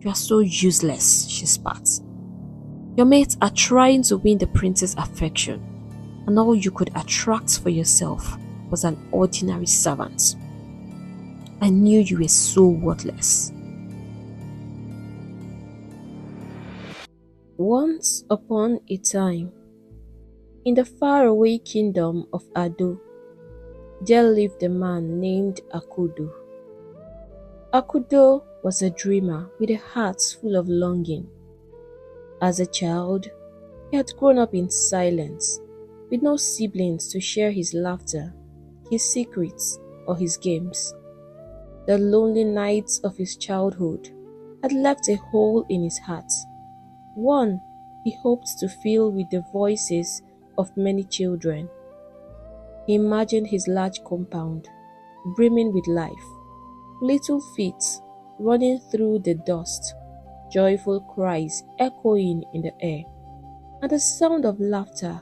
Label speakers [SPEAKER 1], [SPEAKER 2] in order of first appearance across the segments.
[SPEAKER 1] "You are so useless," she spat. "Your mates are trying to win the prince's affection, and all you could attract for yourself was an ordinary servant. I knew you were so worthless." Once upon a time, in the faraway kingdom of Ado, there lived a man named Akudo. Akudo was a dreamer with a heart full of longing. As a child, he had grown up in silence, with no siblings to share his laughter, his secrets, or his games. The lonely nights of his childhood had left a hole in his heart, one he hoped to fill with the voices of many children. He imagined his large compound, brimming with life, little feet running through the dust, joyful cries echoing in the air, and the sound of laughter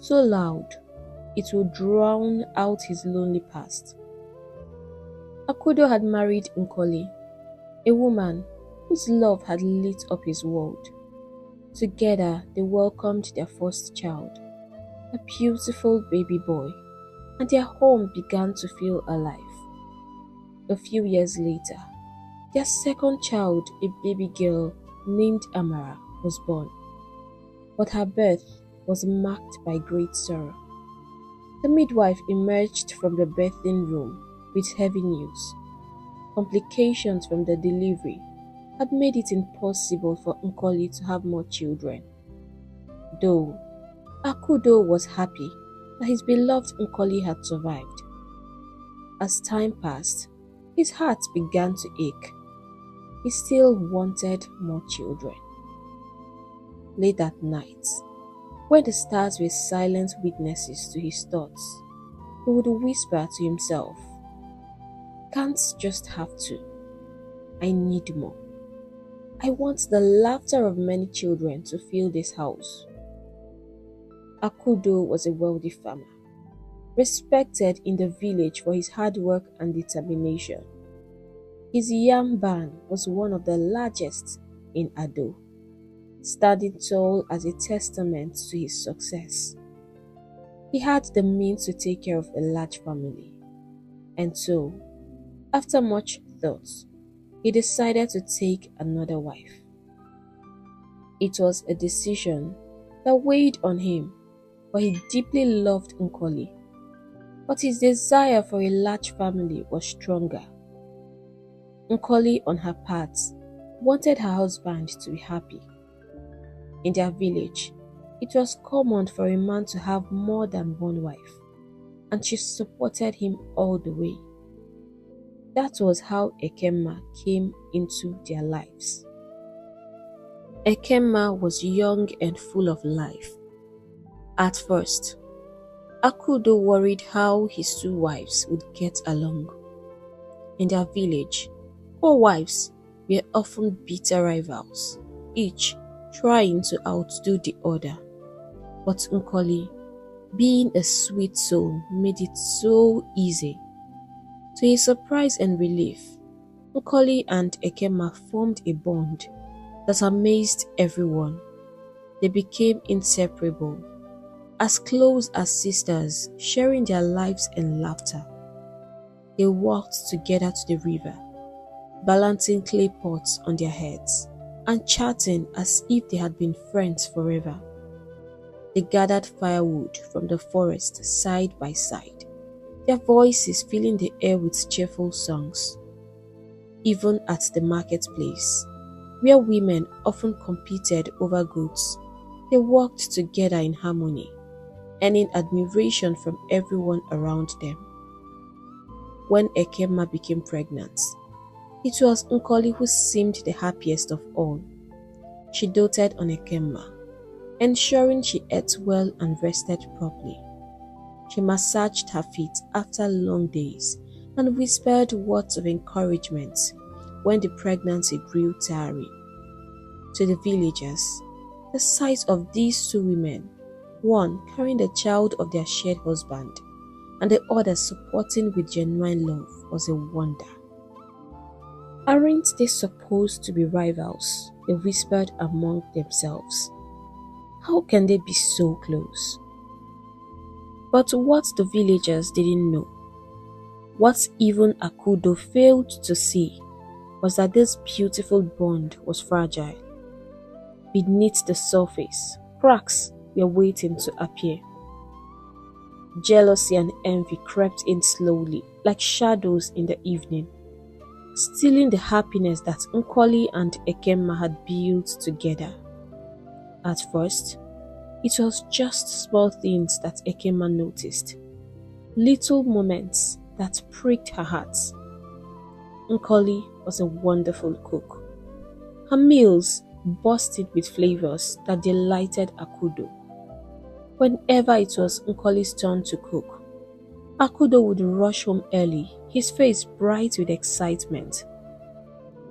[SPEAKER 1] so loud it would drown out his lonely past. Akudo had married Nkoli, a woman whose love had lit up his world. Together they welcomed their first child, a beautiful baby boy, and their home began to feel alive. A few years later, their second child, a baby girl named Amara, was born. But her birth was marked by great sorrow. The midwife emerged from the birthing room with heavy news. Complications from the delivery had made it impossible for Nkoli to have more children. Though Akudo was happy that his beloved Nkoli had survived. As time passed, his heart began to ache. He still wanted more children. Late at night, when the stars were silent witnesses to his thoughts, he would whisper to himself, "Can't just have two. I need more. I want the laughter of many children to fill this house." Akudo was a wealthy farmer, respected in the village for his hard work and determination. His yam barn was one of the largest in Ado, standing tall as a testament to his success. He had the means to take care of a large family, and so, after much thought, he decided to take another wife. It was a decision that weighed on him, for he deeply loved Nkoli, but his desire for a large family was stronger. Nkoli, on her part, wanted her husband to be happy. In their village, it was common for a man to have more than one wife, and she supported him all the way. That was how Ekemma came into their lives. Ekemma was young and full of life. At first, Akudo worried how his two wives would get along. In their village, all wives were often bitter rivals, each trying to outdo the other. But Nkoli, being a sweet soul, made it so easy. To his surprise and relief, Nkoli and Ekemma formed a bond that amazed everyone. They became inseparable, as close as sisters, sharing their lives and laughter. They walked together to the river, balancing clay pots on their heads, and chatting as if they had been friends forever. They gathered firewood from the forest side by side, their voices filling the air with cheerful songs. Even at the marketplace, where women often competed over goods, they worked together in harmony, earning admiration from everyone around them. When Ekemma became pregnant, it was Nkoli who seemed the happiest of all. She doted on Ekemma, ensuring she ate well and rested properly. She massaged her feet after long days and whispered words of encouragement when the pregnancy grew tiring. To the villagers, the sight of these two women, one carrying the child of their shared husband and the other supporting with genuine love, was a wonder. Aren't they supposed to be rivals? They whispered among themselves. How can they be so close? But what the villagers didn't know, what even Akudo failed to see, was that this beautiful bond was fragile. Beneath the surface, cracks were waiting to appear. Jealousy and envy crept in slowly, like shadows in the evening, stealing the happiness that Nkoli and Ekemma had built together. At first, it was just small things that Ekemma noticed, little moments that pricked her heart. Nkoli was a wonderful cook. Her meals bursted with flavors that delighted Akudo. Whenever it was Nkoli's turn to cook, Akudo would rush home early, his face bright with excitement.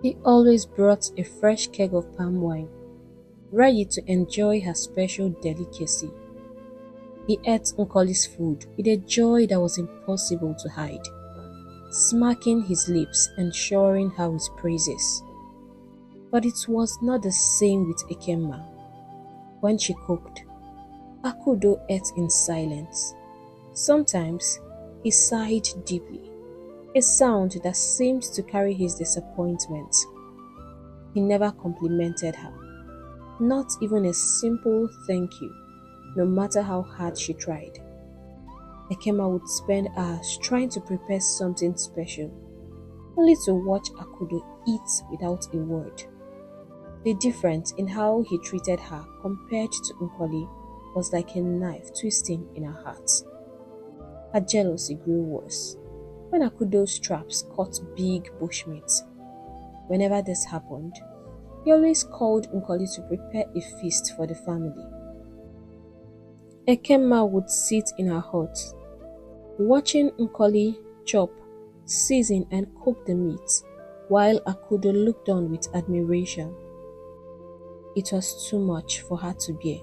[SPEAKER 1] He always brought a fresh keg of palm wine, ready to enjoy her special delicacy. He ate Nkoli's food with a joy that was impossible to hide, smacking his lips and showering her with praises. But it was not the same with Ekemma. When she cooked, Akudo ate in silence. Sometimes he sighed deeply, a sound that seemed to carry his disappointment. He never complimented her, not even a simple thank you, no matter how hard she tried. Ekemma would spend hours trying to prepare something special, only to watch Akudo eat without a word. The difference in how he treated her compared to Nkoli was like a knife twisting in her heart. Her jealousy grew worse when Akudo's traps caught big bushmeat. Whenever this happened, he always called Nkoli to prepare a feast for the family. Ekemma would sit in her hut, watching Nkoli chop, season and cook the meat, while Akudo looked on with admiration. It was too much for her to bear.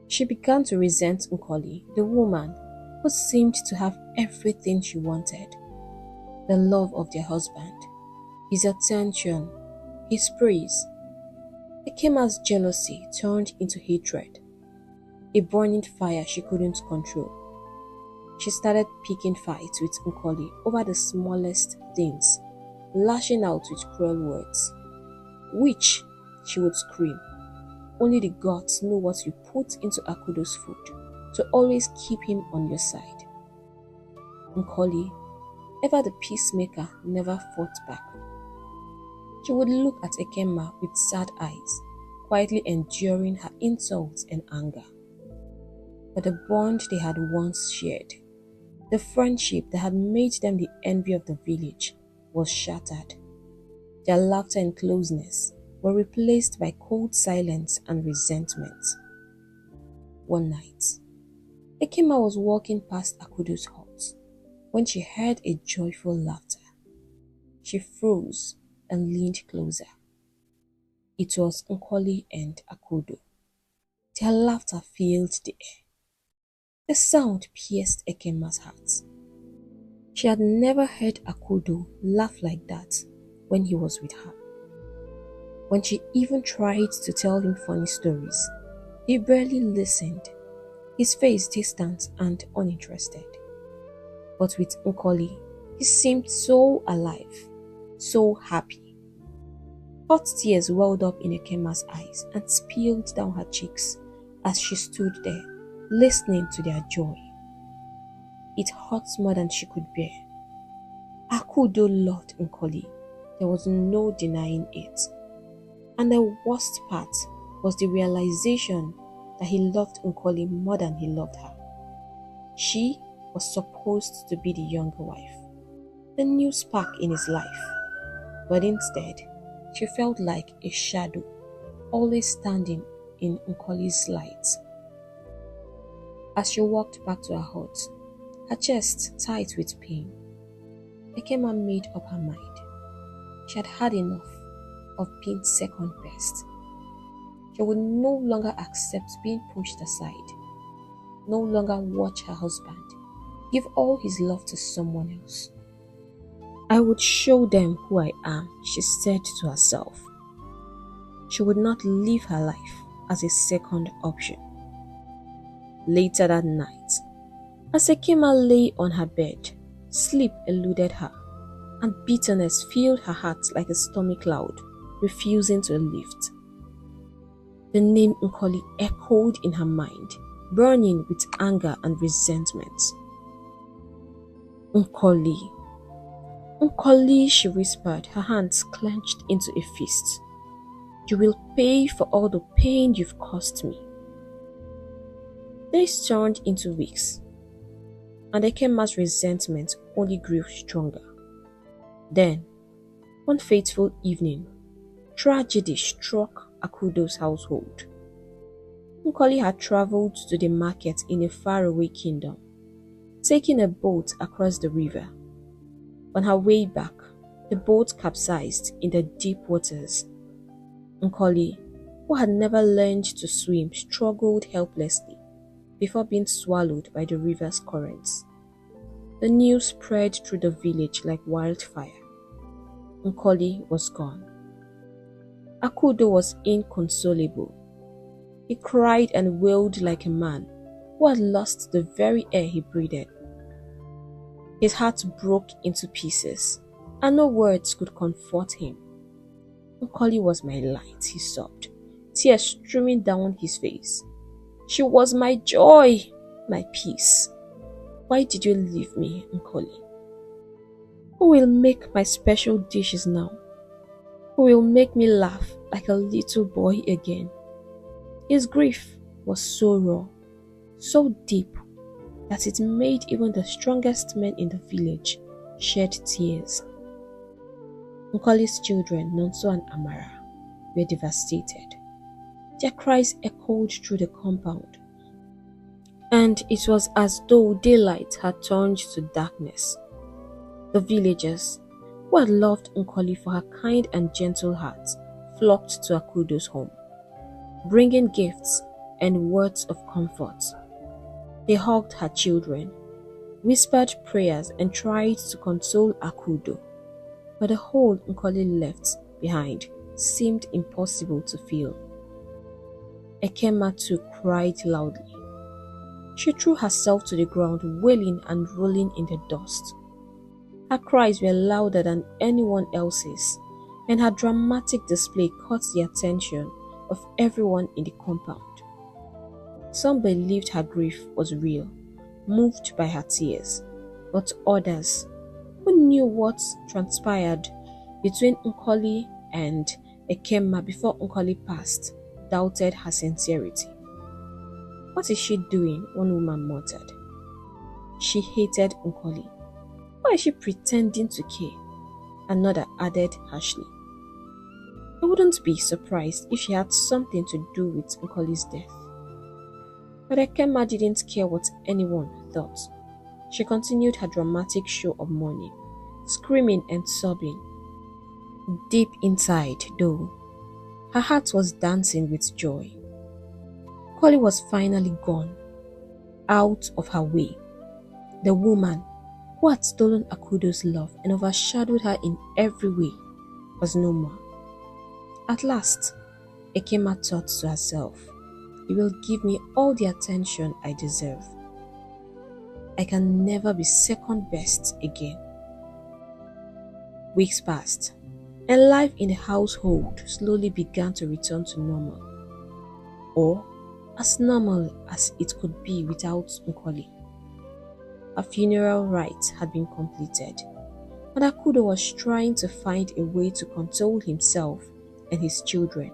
[SPEAKER 1] She began to resent Nkoli, the woman who seemed to have everything she wanted. The love of their husband, his attention, his praise. Ekemma's jealousy turned into hatred, a burning fire she couldn't control. She started picking fights with Nkoli over the smallest things, lashing out with cruel words, which she would scream. Only the gods know what you put into Akudo's food to always keep him on your side. Nkoli, ever the peacemaker, never fought back. She would look at Ekemma with sad eyes, quietly enduring her insults and anger. But the bond they had once shared, the friendship that had made them the envy of the village, was shattered. Their laughter and closeness were replaced by cold silence and resentment. One night, Ekemma was walking past Akudo's hut when she heard a joyful laughter. She froze and leaned closer. It was Nkoli and Akudo. Their laughter filled the air. The sound pierced Ekemma's heart. She had never heard Akudo laugh like that when he was with her. When she even tried to tell him funny stories, he barely listened, his face distant and uninterested. But with Nkoli, he seemed so alive, so happy. Hot tears welled up in Ekemma's eyes and spilled down her cheeks as she stood there, listening to their joy. It hurt more than she could bear. Akudo loved Nkoli. There was no denying it. And the worst part was the realization that he loved Nkoli more than he loved her. She was supposed to be the younger wife, the new spark in his life. But instead, she felt like a shadow, always standing in Nkoli's light. As she walked back to her hut, her chest tight with pain, Ekemma made up her mind. She had had enough of being second best. She would no longer accept being pushed aside, no longer watch her husband give all his love to someone else. I would show them who I am, she said to herself. She would not live her life as a second option. Later that night, as Ekema lay on her bed, sleep eluded her, and bitterness filled her heart like a stormy cloud, refusing to lift. The name Nkoli echoed in her mind, burning with anger and resentment. Nkoli. Nkoli, she whispered, her hands clenched into a fist. You will pay for all the pain you've caused me. Days turned into weeks, and Ekema's resentment only grew stronger. Then, one fateful evening, tragedy struck Akudo's household. Nkoli had traveled to the market in a faraway kingdom, taking a boat across the river. On her way back, the boat capsized in the deep waters. Nkoli, who had never learned to swim, struggled helplessly before being swallowed by the river's currents. The news spread through the village like wildfire. Nkoli was gone. Akudo was inconsolable. He cried and wailed like a man who had lost the very air he breathed. His heart broke into pieces, and no words could comfort him. Nkoli was my light, he sobbed, tears streaming down his face. She was my joy, my peace. Why did you leave me, Nkoli? Who will make my special dishes now? Who will make me laugh like a little boy again? His grief was so raw, so deep, that it made even the strongest men in the village shed tears. Nkoli's children, Nonso and Amara, were devastated. Their cries echoed through the compound, and it was as though daylight had turned to darkness. The villagers, who had loved Nkoli for her kind and gentle heart, flocked to Akudo's home, bringing gifts and words of comfort. They hugged her children, whispered prayers, and tried to console Akudo, but the hole Nkoli left behind seemed impossible to fill. Ekema too cried loudly. She threw herself to the ground, wailing and rolling in the dust. Her cries were louder than anyone else's, and her dramatic display caught the attention of everyone in the compound. Some believed her grief was real, moved by her tears, but others, who knew what transpired between Nkoli and Ekema before Nkoli passed, doubted her sincerity. What is she doing? One woman muttered. She hated Nkoli. Why is she pretending to care? Another added harshly. I wouldn't be surprised if she had something to do with Nkoli's death. But Ekema didn't care what anyone thought. She continued her dramatic show of mourning, screaming and sobbing. Deep inside, though, her heart was dancing with joy. Nkoli was finally gone, out of her way. The woman who had stolen Akudo's love and overshadowed her in every way was no more. At last, Ekema thought to herself, "You will give me all the attention I deserve. I can never be second best again." Weeks passed, and life in the household slowly began to return to normal, or as normal as it could be without Nkoli. Her funeral rites had been completed, and Akudo was trying to find a way to console himself and his children.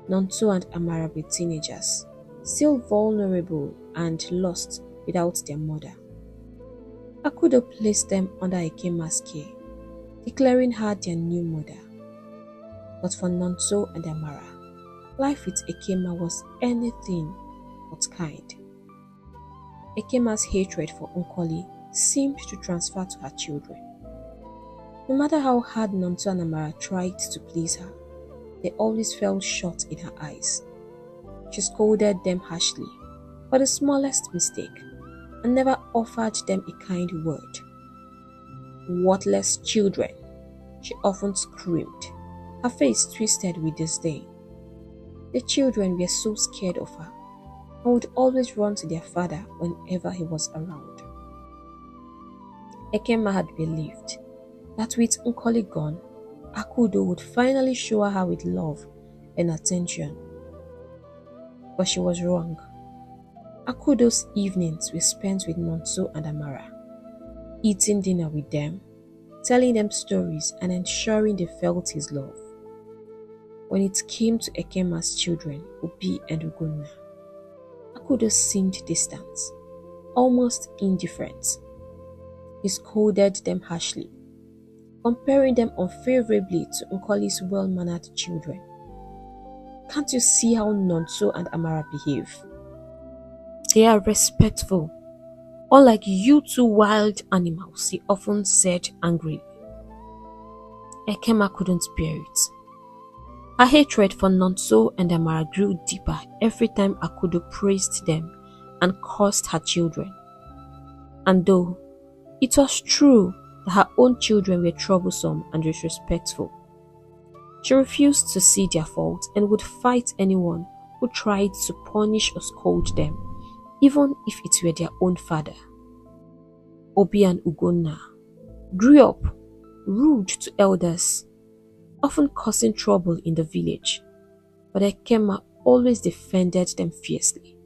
[SPEAKER 1] Nonso and Amara were teenagers, still vulnerable and lost without their mother. Akudo placed them under Ekema's care, declaring her their new mother. But for Nonso and Amara, life with Ekema was anything but kind. Ekema's hatred for Nkoli seemed to transfer to her children. No matter how hard Nonso and Amara tried to please her, they always fell short in her eyes. She scolded them harshly for the smallest mistake and never offered them a kind word. Worthless children, she often screamed, her face twisted with disdain. The children were so scared of her and would always run to their father whenever he was around. Ekema had believed that with Nkoli gone, Akudo would finally shower her with love and attention. But she was wrong. Akudo's evenings were spent with Nonso and Amara, eating dinner with them, telling them stories and ensuring they felt his love. When it came to Ekema's children, Obi and Ugonna, Akudo seemed distant, almost indifferent. He scolded them harshly, comparing them unfavorably to Nkoli's well-mannered children. Can't you see how Nonso and Amara behave? They are respectful, unlike you two wild animals, he often said angrily. Ekema couldn't bear it. Her hatred for Nonso and Amara grew deeper every time Akudo praised them and cursed her children. And though it was true that her own children were troublesome and disrespectful, she refused to see their faults and would fight anyone who tried to punish or scold them, even if it were their own father. Obi and Ugonna grew up rude to elders, often causing trouble in the village, but Ekema always defended them fiercely.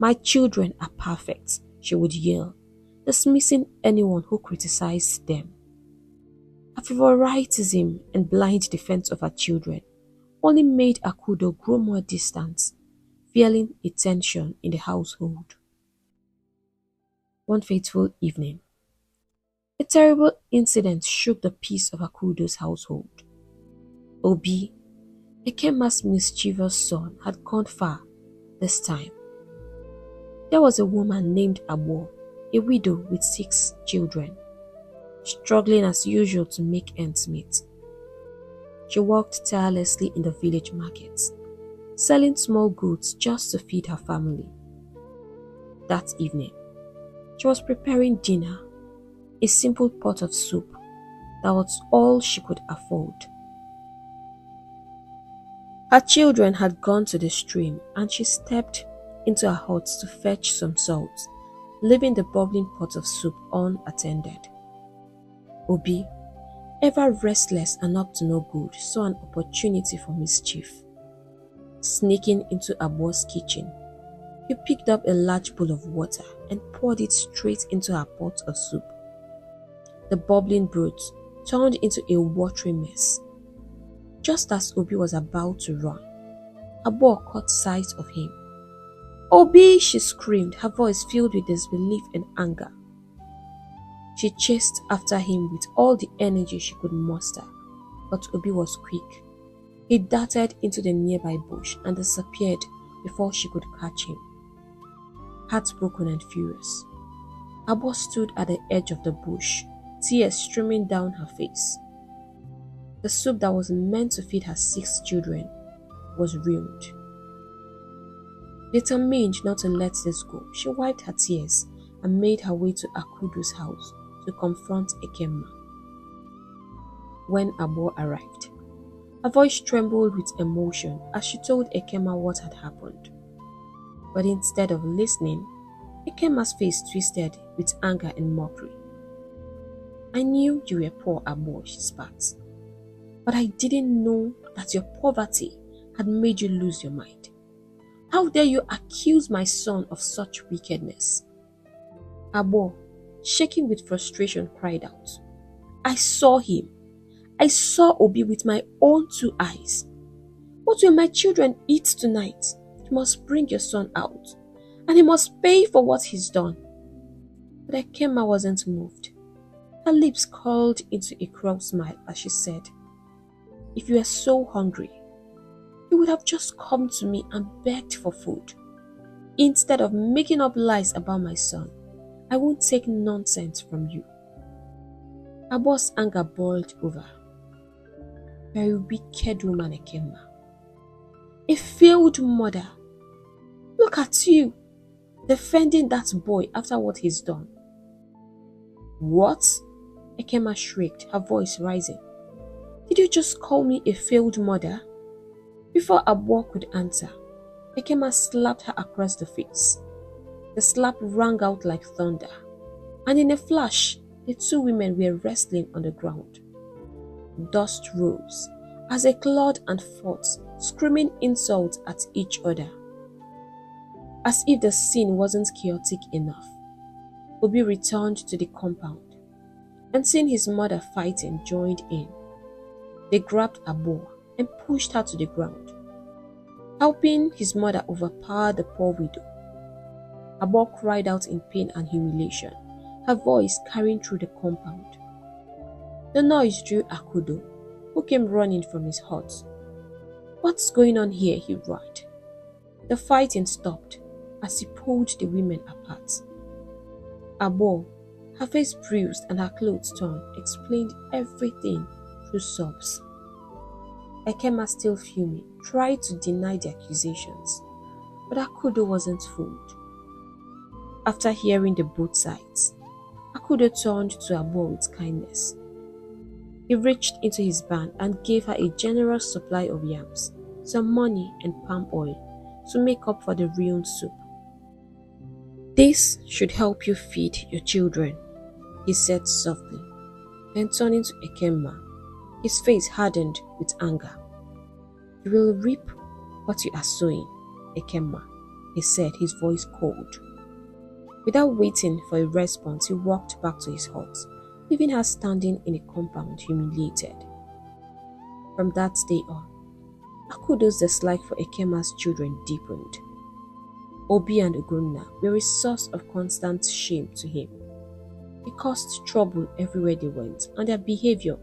[SPEAKER 1] "My children are perfect," she would yell, dismissing anyone who criticized them. Her favoritism and blind defense of her children only made Akudo grow more distant, feeling a tension in the household. One fateful evening, a terrible incident shook the peace of Akudo's household. Obi, Ekema's mischievous son, had gone far this time. There was a woman named Agba, a widow with 6 children, struggling as usual to make ends meet. She worked tirelessly in the village markets, selling small goods just to feed her family. That evening, she was preparing dinner, a simple pot of soup that was all she could afford. Her children had gone to the stream and she stepped into her hut to fetch some salt, leaving the bubbling pot of soup unattended. Obi, ever restless and up to no good, saw an opportunity for mischief. Sneaking into Agba's kitchen, he picked up a large bowl of water and poured it straight into her pot of soup. The bubbling broth turned into a watery mess. Just as Obi was about to run, Agba caught sight of him. "Obi!" she screamed, her voice filled with disbelief and anger. She chased after him with all the energy she could muster, but Obi was quick. He darted into the nearby bush and disappeared before she could catch him. Heartbroken and furious, Agba stood at the edge of the bush, tears streaming down her face. The soup that was meant to feed her 6 children was ruined. Determined not to let this go, she wiped her tears and made her way to Akudo's house to confront Ekema. When Agba arrived, her voice trembled with emotion as she told Ekema what had happened. But instead of listening, Ekema's face twisted with anger and mockery. "I knew you were poor, Agba," she spat. "But I didn't know that your poverty had made you lose your mind. How dare you accuse my son of such wickedness?" Agba, shaking with frustration, cried out, "I saw him. I saw Obi with my own 2 eyes. What will my children eat tonight? You must bring your son out, and he must pay for what he's done." But Ekema wasn't moved. Her lips curled into a cruel smile as she said, "If you were so hungry, you would have just come to me and begged for food. Instead of making up lies about my son, I won't take nonsense from you." Agba's anger boiled over. "Very wicked woman, Ekema. A failed mother. Look at you, defending that boy after what he's done." "What? Ekema shrieked, her voice rising. Did you just call me a failed mother? Before Agba could answer, Ekema slapped her across the face. The slap rang out like thunder, and in a flash, the two women were wrestling on the ground. Dust rose as they clawed and fought, screaming insults at each other. As if the scene wasn't chaotic enough, Obi returned to the compound and seeing his mother fighting joined in. They grabbed Agba and pushed her to the ground, helping his mother overpower the poor widow. Agba cried out in pain and humiliation, her voice carrying through the compound. The noise drew Akudo, who came running from his hut. What's going on here? He roared. The fighting stopped as he pulled the women apart. Agba, her face bruised and her clothes torn, explained everything through sobs. Ekema, still fuming, tried to deny the accusations, but Akudo wasn't fooled. After hearing the both sides, Akudo turned to Agba with kindness. He reached into his band and gave her a generous supply of yams, some money and palm oil to make up for the ruined soup. This should help you feed your children, he said softly. Then turning to Ekema, his face hardened with anger. You will reap what you are sowing, Ekema, he said, his voice cold. Without waiting for a response, he walked back to his hut, leaving her standing in a compound humiliated. From that day on, Akudo's dislike for Ekema's children deepened. Obi and Ugonna were a source of constant shame to him. They caused trouble everywhere they went, and their behavior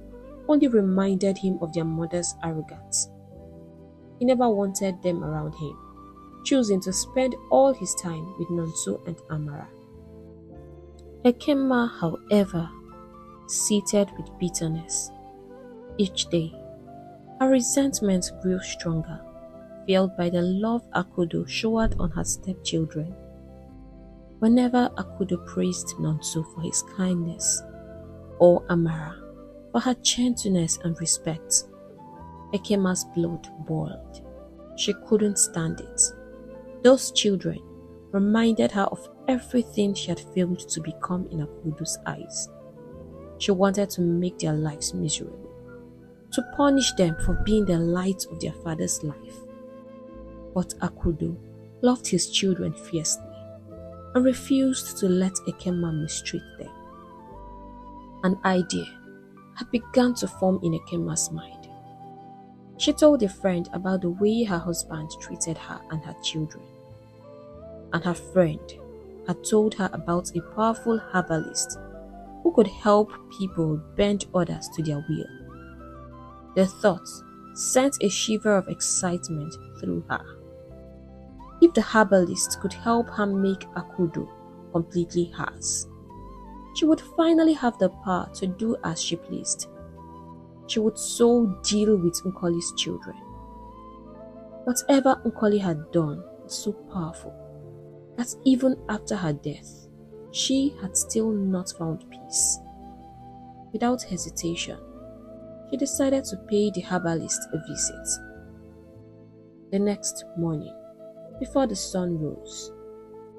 [SPEAKER 1] only reminded him of their mother's arrogance. He never wanted them around him, choosing to spend all his time with Nonso and Amara. Ekema, however, seated with bitterness. Each day, her resentment grew stronger, fueled by the love Akudo showered on her stepchildren. Whenever Akudo praised Nonso for his kindness, or Amara for her gentleness and respect, Ekema's blood boiled. She couldn't stand it. Those children reminded her of everything she had failed to become in Akudo's eyes. She wanted to make their lives miserable, to punish them for being the light of their father's life. But Akudo loved his children fiercely and refused to let Ekema mistreat them. An idea had begun to form in Ekema's mind. She told a friend about the way her husband treated her and her children. And her friend had told her about a powerful herbalist who could help people bend others to their will. The thought sent a shiver of excitement through her. If the herbalist could help her make Akudo completely hers, she would finally have the power to do as she pleased. She would so deal with Nkoli's children. Whatever Nkoli had done was so powerful that even after her death, she had still not found peace. Without hesitation, she decided to pay the herbalist a visit. The next morning, before the sun rose,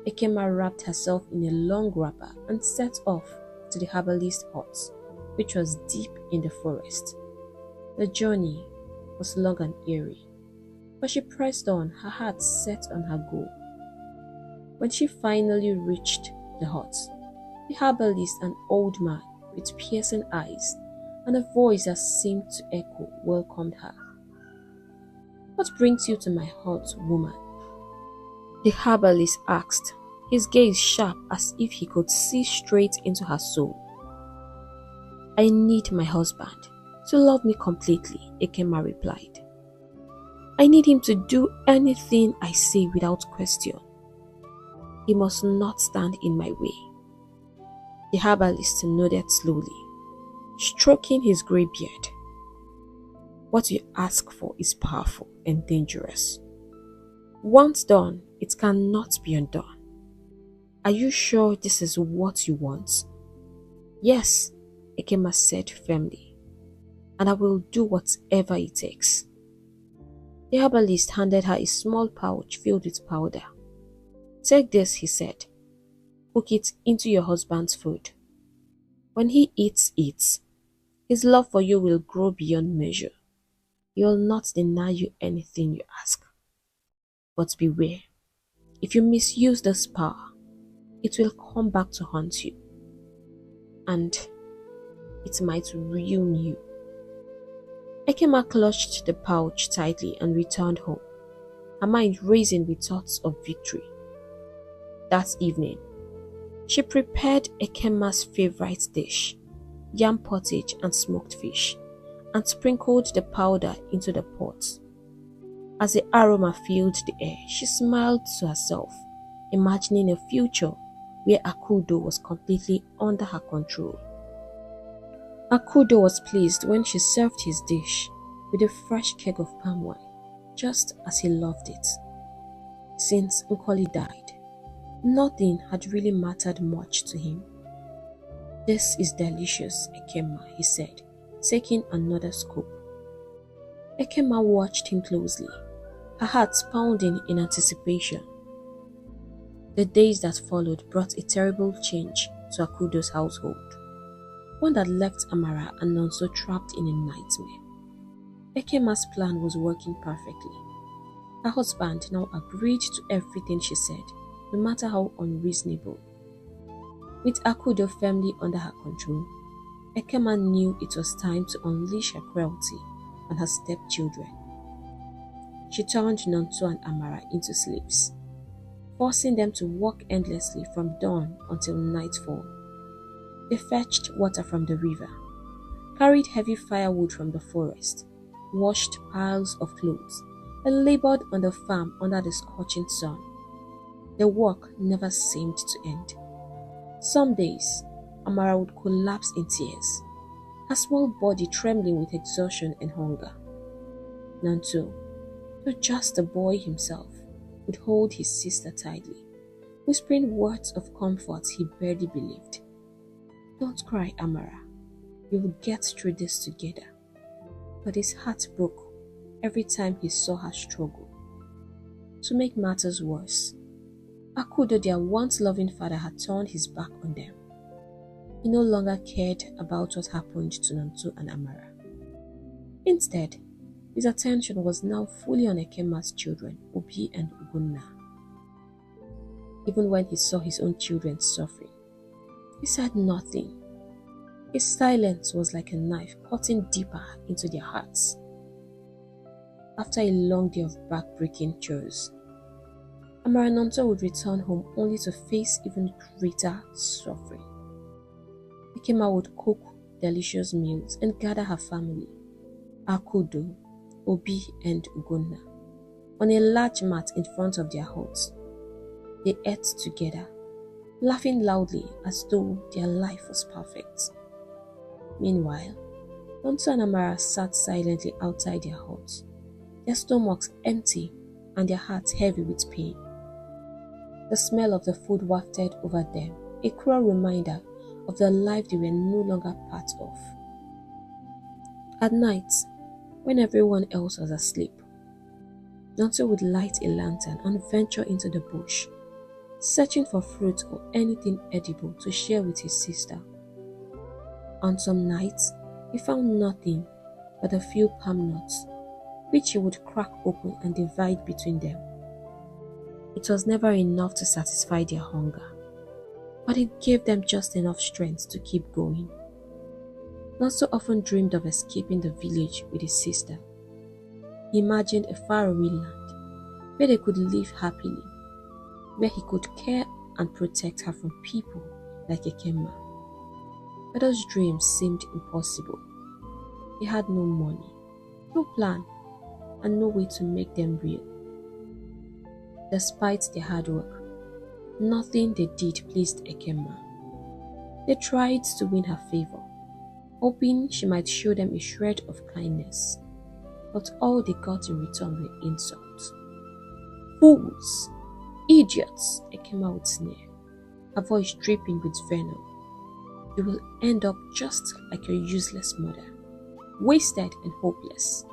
[SPEAKER 1] Ekema wrapped herself in a long wrapper and set off to the herbalist's hut, which was deep in the forest. The journey was long and eerie, but she pressed on, her heart set on her goal. When she finally reached the hut, the herbalist, an old man with piercing eyes and a voice that seemed to echo, welcomed her. What brings you to my hut, woman? The herbalist asked, his gaze sharp as if he could see straight into her soul. I need my husband to love me completely, Ekema replied. I need him to do anything I say without question. He must not stand in my way. The herbalist nodded slowly, stroking his grey beard. What you ask for is powerful and dangerous. Once done, it cannot be undone. Are you sure this is what you want? Yes, Ekema said firmly, "and I will do whatever it takes." The herbalist handed her a small pouch filled with powder. "Take this," he said. "Cook it into your husband's food. When he eats it, his love for you will grow beyond measure. He will not deny you anything you ask. But beware, if you misuse this power, it will come back to haunt you, and it might ruin you." Ekema clutched the pouch tightly and returned home, her mind racing with thoughts of victory. That evening, she prepared Ekema's favorite dish, yam pottage and smoked fish, and sprinkled the powder into the pot. As the aroma filled the air, she smiled to herself, imagining a future where Akudo was completely under her control. Akudo was pleased when she served his dish with a fresh keg of palm wine, just as he loved it. Since Nkoli died, nothing had really mattered much to him. "This is delicious, Ekema," he said, taking another scoop. Ekema watched him closely, her heart pounding in anticipation. The days that followed brought a terrible change to Akudo's household, one that left Amara and Nonso trapped in a nightmare. Ekema's plan was working perfectly. Her husband now agreed to everything she said, no matter how unreasonable. With Akudo firmly under her control, Ekema knew it was time to unleash her cruelty on her stepchildren. She turned Nonso and Amara into slaves, forcing them to work endlessly from dawn until nightfall. They fetched water from the river, carried heavy firewood from the forest, washed piles of clothes, and labored on the farm under the scorching sun. The work never seemed to end. Some days, Amara would collapse in tears, her small body trembling with exhaustion and hunger. Nanto, though just a boy himself, would hold his sister tightly, whispering words of comfort he barely believed. "Don't cry, Amara. We will get through this together." But his heart broke every time he saw her struggle. To make matters worse, Akudo, their once loving father, had turned his back on them. He no longer cared about what happened to Nanto and Amara. Instead, his attention was now fully on Ekema's children, Obi and Ugunna. Even when he saw his own children suffering, he said nothing. His silence was like a knife cutting deeper into their hearts. After a long day of back-breaking chores, Amara and Nanto would return home only to face even greater suffering. Ekema would cook delicious meals and gather her family, Akudo, Obi and Ugunna, on a large mat in front of their huts. They ate together, laughing loudly as though their life was perfect. Meanwhile, Nanto and Amara sat silently outside their huts, their stomachs empty and their hearts heavy with pain. The smell of the food wafted over them, a cruel reminder of the life they were no longer part of. At night, when everyone else was asleep, Nanto would light a lantern and venture into the bush, searching for fruit or anything edible to share with his sister. On some nights, he found nothing but a few palm nuts, which he would crack open and divide between them. It was never enough to satisfy their hunger, but it gave them just enough strength to keep going. Nanto often dreamed of escaping the village with his sister. He imagined a faraway land where they could live happily, where he could care and protect her from people like Ekema. But those dreams seemed impossible. He had no money, no plan, and no way to make them real. Despite their hard work, nothing they did pleased Ekema. They tried to win her favor, hoping she might show them a shred of kindness, but all they got in return were insults. "Fools! Idiots!" Ekema would sneer, her voice dripping with venom. you will end up just like your useless mother, wasted and hopeless.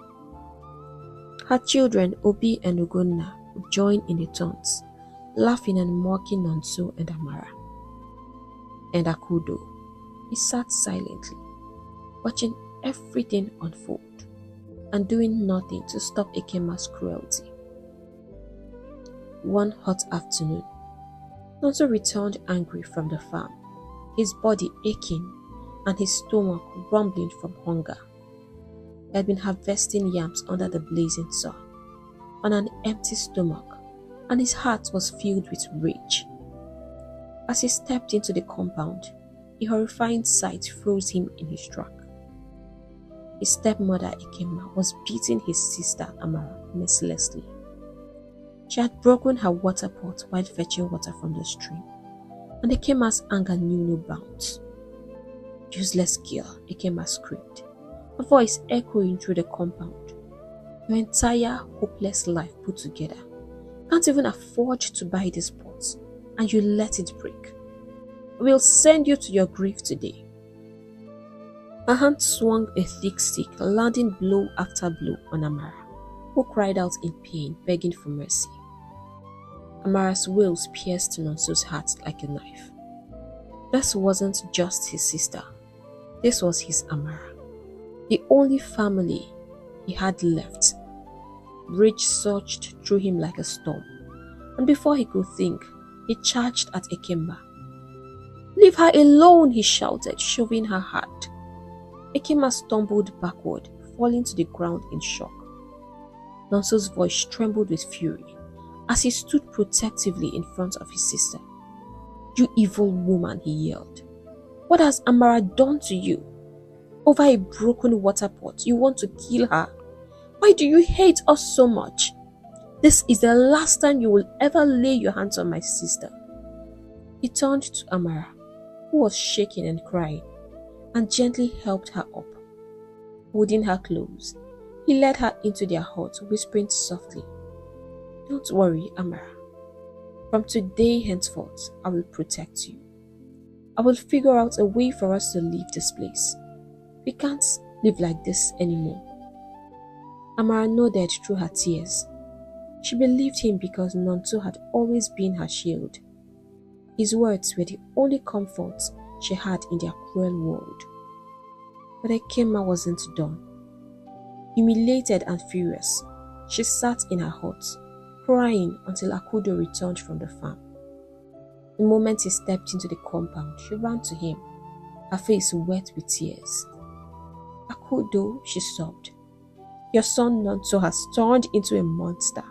[SPEAKER 1] Her children, Obi and Ugonna, would join in the taunts, laughing and mocking Nonso and Amara. And Akudo, he sat silently, watching everything unfold and doing nothing to stop Ekema's cruelty. One hot afternoon, Nonso returned angry from the farm, his body aching and his stomach rumbling from hunger. He had been harvesting yams under the blazing sun, on an empty stomach, and his heart was filled with rage. As he stepped into the compound, a horrifying sight froze him in his track. His stepmother Ekema was beating his sister Amara mercilessly. She had broken her water pot while fetching water from the stream, and Ekema's anger knew no bounds. "Useless girl," Ekema screamed, her voice echoing through the compound. "Your entire hopeless life put together. Can't even afford to buy this pot, and you let it break. We'll send you to your grave today." Her hand swung a thick stick, landing blow after blow on Amara, who cried out in pain, begging for mercy. Amara's wails pierced Nonso's heart like a knife. This wasn't just his sister. This was his Amara, the only family he had left. Rage surged through him like a storm, and before he could think, he charged at Ekema. "Leave her alone," he shouted, shoving her hard. Ekema stumbled backward, falling to the ground in shock. Nonso's voice trembled with fury as he stood protectively in front of his sister. "You evil woman," he yelled. "What has Amara done to you? Over a broken water pot, you want to kill her? Why do you hate us so much? This is the last time you will ever lay your hands on my sister." He turned to Amara, who was shaking and crying, and gently helped her up. Holding her close, he led her into their hut, whispering softly, "Don't worry, Amara. From today henceforth, I will protect you. I will figure out a way for us to leave this place. We can't live like this anymore." Amara nodded through her tears. She believed him because Nonso had always been her shield. His words were the only comfort she had in their cruel world. But Ekema wasn't done. Humiliated and furious, she sat in her hut, crying until Akudo returned from the farm. The moment he stepped into the compound, she ran to him, her face wet with tears. "Akudo," she sobbed, "your son Nonso has turned into a monster.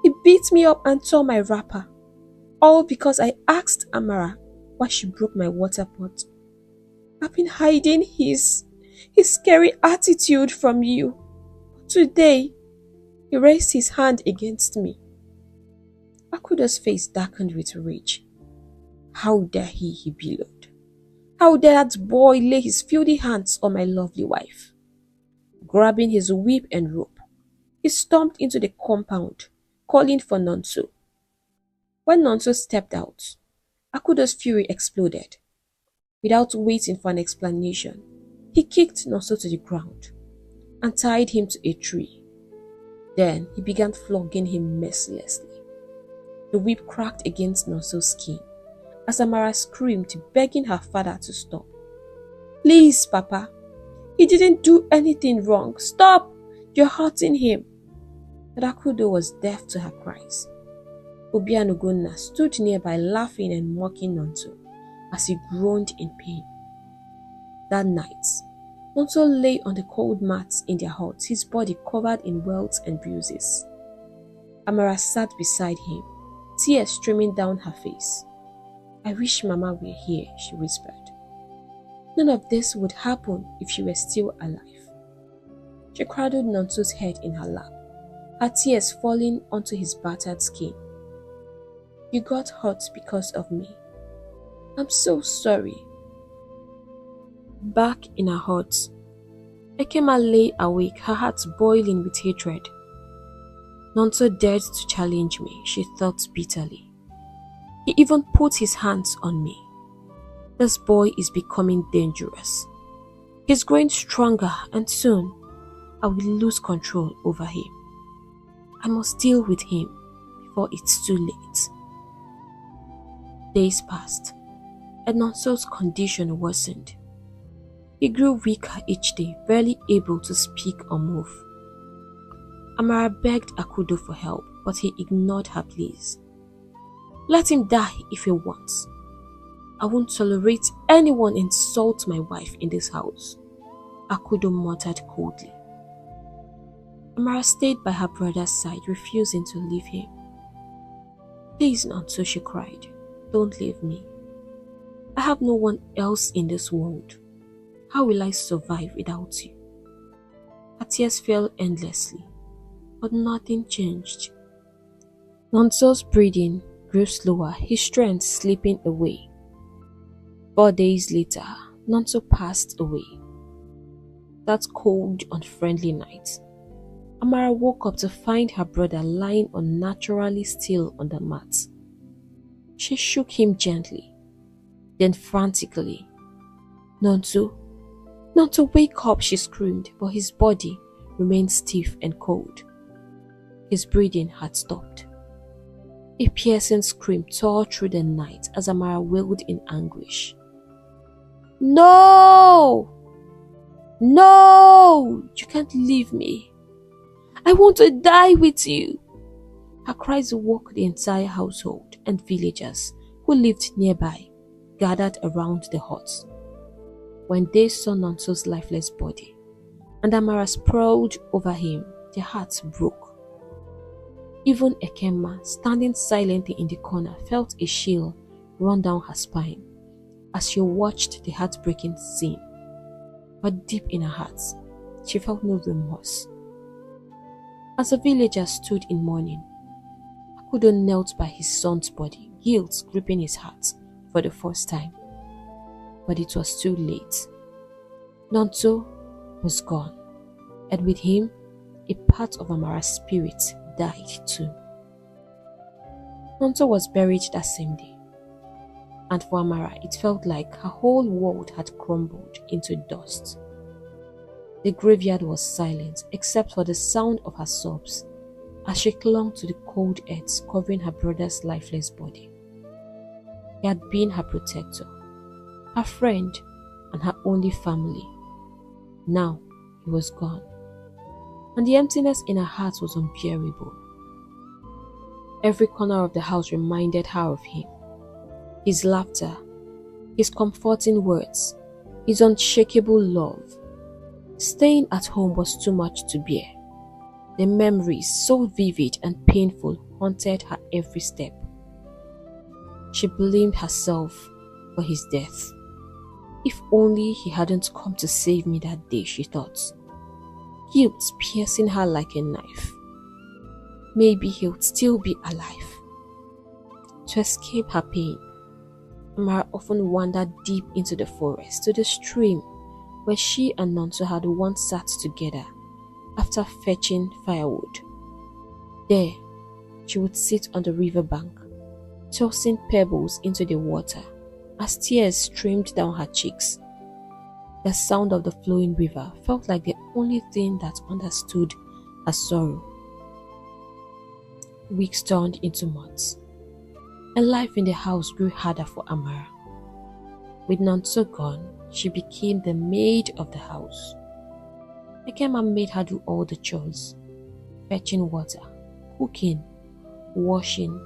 [SPEAKER 1] He beat me up and tore my wrapper, all because I asked Amara why she broke my water pot. I've been hiding his scary attitude from you. But today, he raised his hand against me." Akudo's face darkened with rage. "How dare he bellowed. "How dare that boy lay his filthy hands on my lovely wife?" Grabbing his whip and rope, he stomped into the compound, calling for Nonso. When Nonso stepped out, Akudo's fury exploded. Without waiting for an explanation, he kicked Nonso to the ground and tied him to a tree. Then he began flogging him mercilessly. The whip cracked against Nonso's skin as Amara screamed, begging her father to stop. "Please, Papa. He didn't do anything wrong. Stop! You're hurting him." But Akudo was deaf to her cries. Obi and Ugonna stood nearby laughing and mocking Nonso as he groaned in pain. That night, Nonso lay on the cold mats in their hut, his body covered in welts and bruises. Amara sat beside him, tears streaming down her face. "I wish Mama were here," she whispered. "None of this would happen if she were still alive." She cradled Nonso's head in her lap, her tears falling onto his battered skin. "You got hurt because of me. I'm so sorry." Back in her hut, Ekema lay awake, her heart boiling with hatred. "Nonso dared to challenge me," she thought bitterly. "He even put his hands on me. This boy is becoming dangerous. He's growing stronger and soon I will lose control over him. I must deal with him before it's too late. Days passed and Nonso's condition worsened. He grew weaker each day, barely able to speak or move. Amara begged Akudo for help, but he ignored her pleas. Let him die if he wants. I won't tolerate anyone insult my wife in this house, Akudo muttered coldly. Amara stayed by her brother's side, refusing to leave him. Please, Nonso, she cried. Don't leave me. I have no one else in this world. How will I survive without you? Her tears fell endlessly, but nothing changed. Nonso's breathing grew slower, his strength slipping away. 4 days later, Nonso passed away. That cold, unfriendly night, Amara woke up to find her brother lying unnaturally still on the mat. She shook him gently, then frantically. Nonso, Nonso, wake up, she screamed, but his body remained stiff and cold. His breathing had stopped. A piercing scream tore through the night as Amara wailed in anguish. No! No! You can't leave me. I want to die with you. Her cries woke the entire household, and villagers who lived nearby gathered around the hut. When they saw Nonso's lifeless body and Amara sprawled over him, their hearts broke. Even Ekema, standing silently in the corner, felt a chill run down her spine as she watched the heartbreaking scene. But deep in her heart, she felt no remorse. As the villagers stood in mourning, Akudo knelt by his son's body, guilt gripping his heart for the first time. But it was too late. Nonso was gone, and with him, a part of Amara's spirit died too. Nonso was buried that same day, and for Amara, it felt like her whole world had crumbled into dust. The graveyard was silent except for the sound of her sobs as she clung to the cold earth covering her brother's lifeless body. He had been her protector, her friend, and her only family. Now he was gone, and the emptiness in her heart was unbearable. Every corner of the house reminded her of him. His laughter, his comforting words, his unshakable love. Staying at home was too much to bear. The memories, so vivid and painful, haunted her every step. She blamed herself for his death. If only he hadn't come to save me that day, she thought. Guilt piercing her like a knife. Maybe he would still be alive. To escape her pain, Amara often wandered deep into the forest to the stream where she and Nonso had once sat together after fetching firewood. There, she would sit on the riverbank, tossing pebbles into the water as tears streamed down her cheeks. The sound of the flowing river felt like the only thing that understood her sorrow. Weeks turned into months, and life in the house grew harder for Amara. With Nonso gone, she became the maid of the house. Ekema made her do all the chores, fetching water, cooking, washing,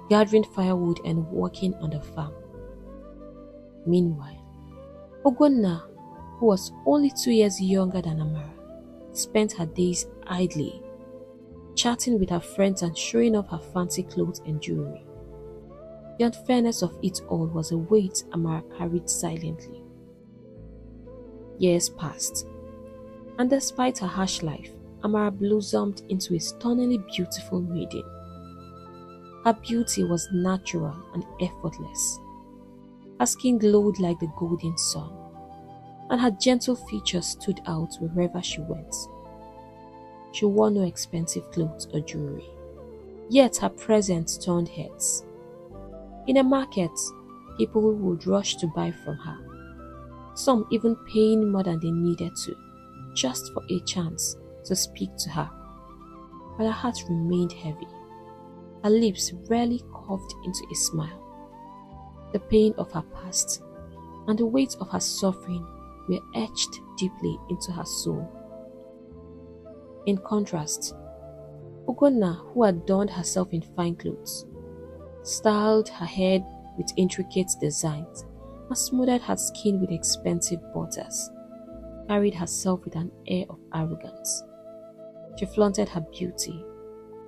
[SPEAKER 1] gathering firewood and working on the farm. Meanwhile, Ogonna, who was only 2 years younger than Amara, spent her days idly, chatting with her friends and showing off her fancy clothes and jewelry. The unfairness of it all was a weight Amara carried silently. Years passed, and despite her harsh life, Amara blossomed into a stunningly beautiful maiden. Her beauty was natural and effortless. Her skin glowed like the golden sun, and her gentle features stood out wherever she went. She wore no expensive clothes or jewelry, yet her presence turned heads. In a market, People would rush to buy from her, some even paying more than they needed to, just for a chance to speak to her. But her heart remained heavy. Her lips rarely curved into a smile. The pain of her past and the weight of her suffering were etched deeply into her soul. In contrast, Ugonna, who adorned herself in fine clothes, styled her hair with intricate designs, and smoothed her skin with expensive butters, carried herself with an air of arrogance. She flaunted her beauty,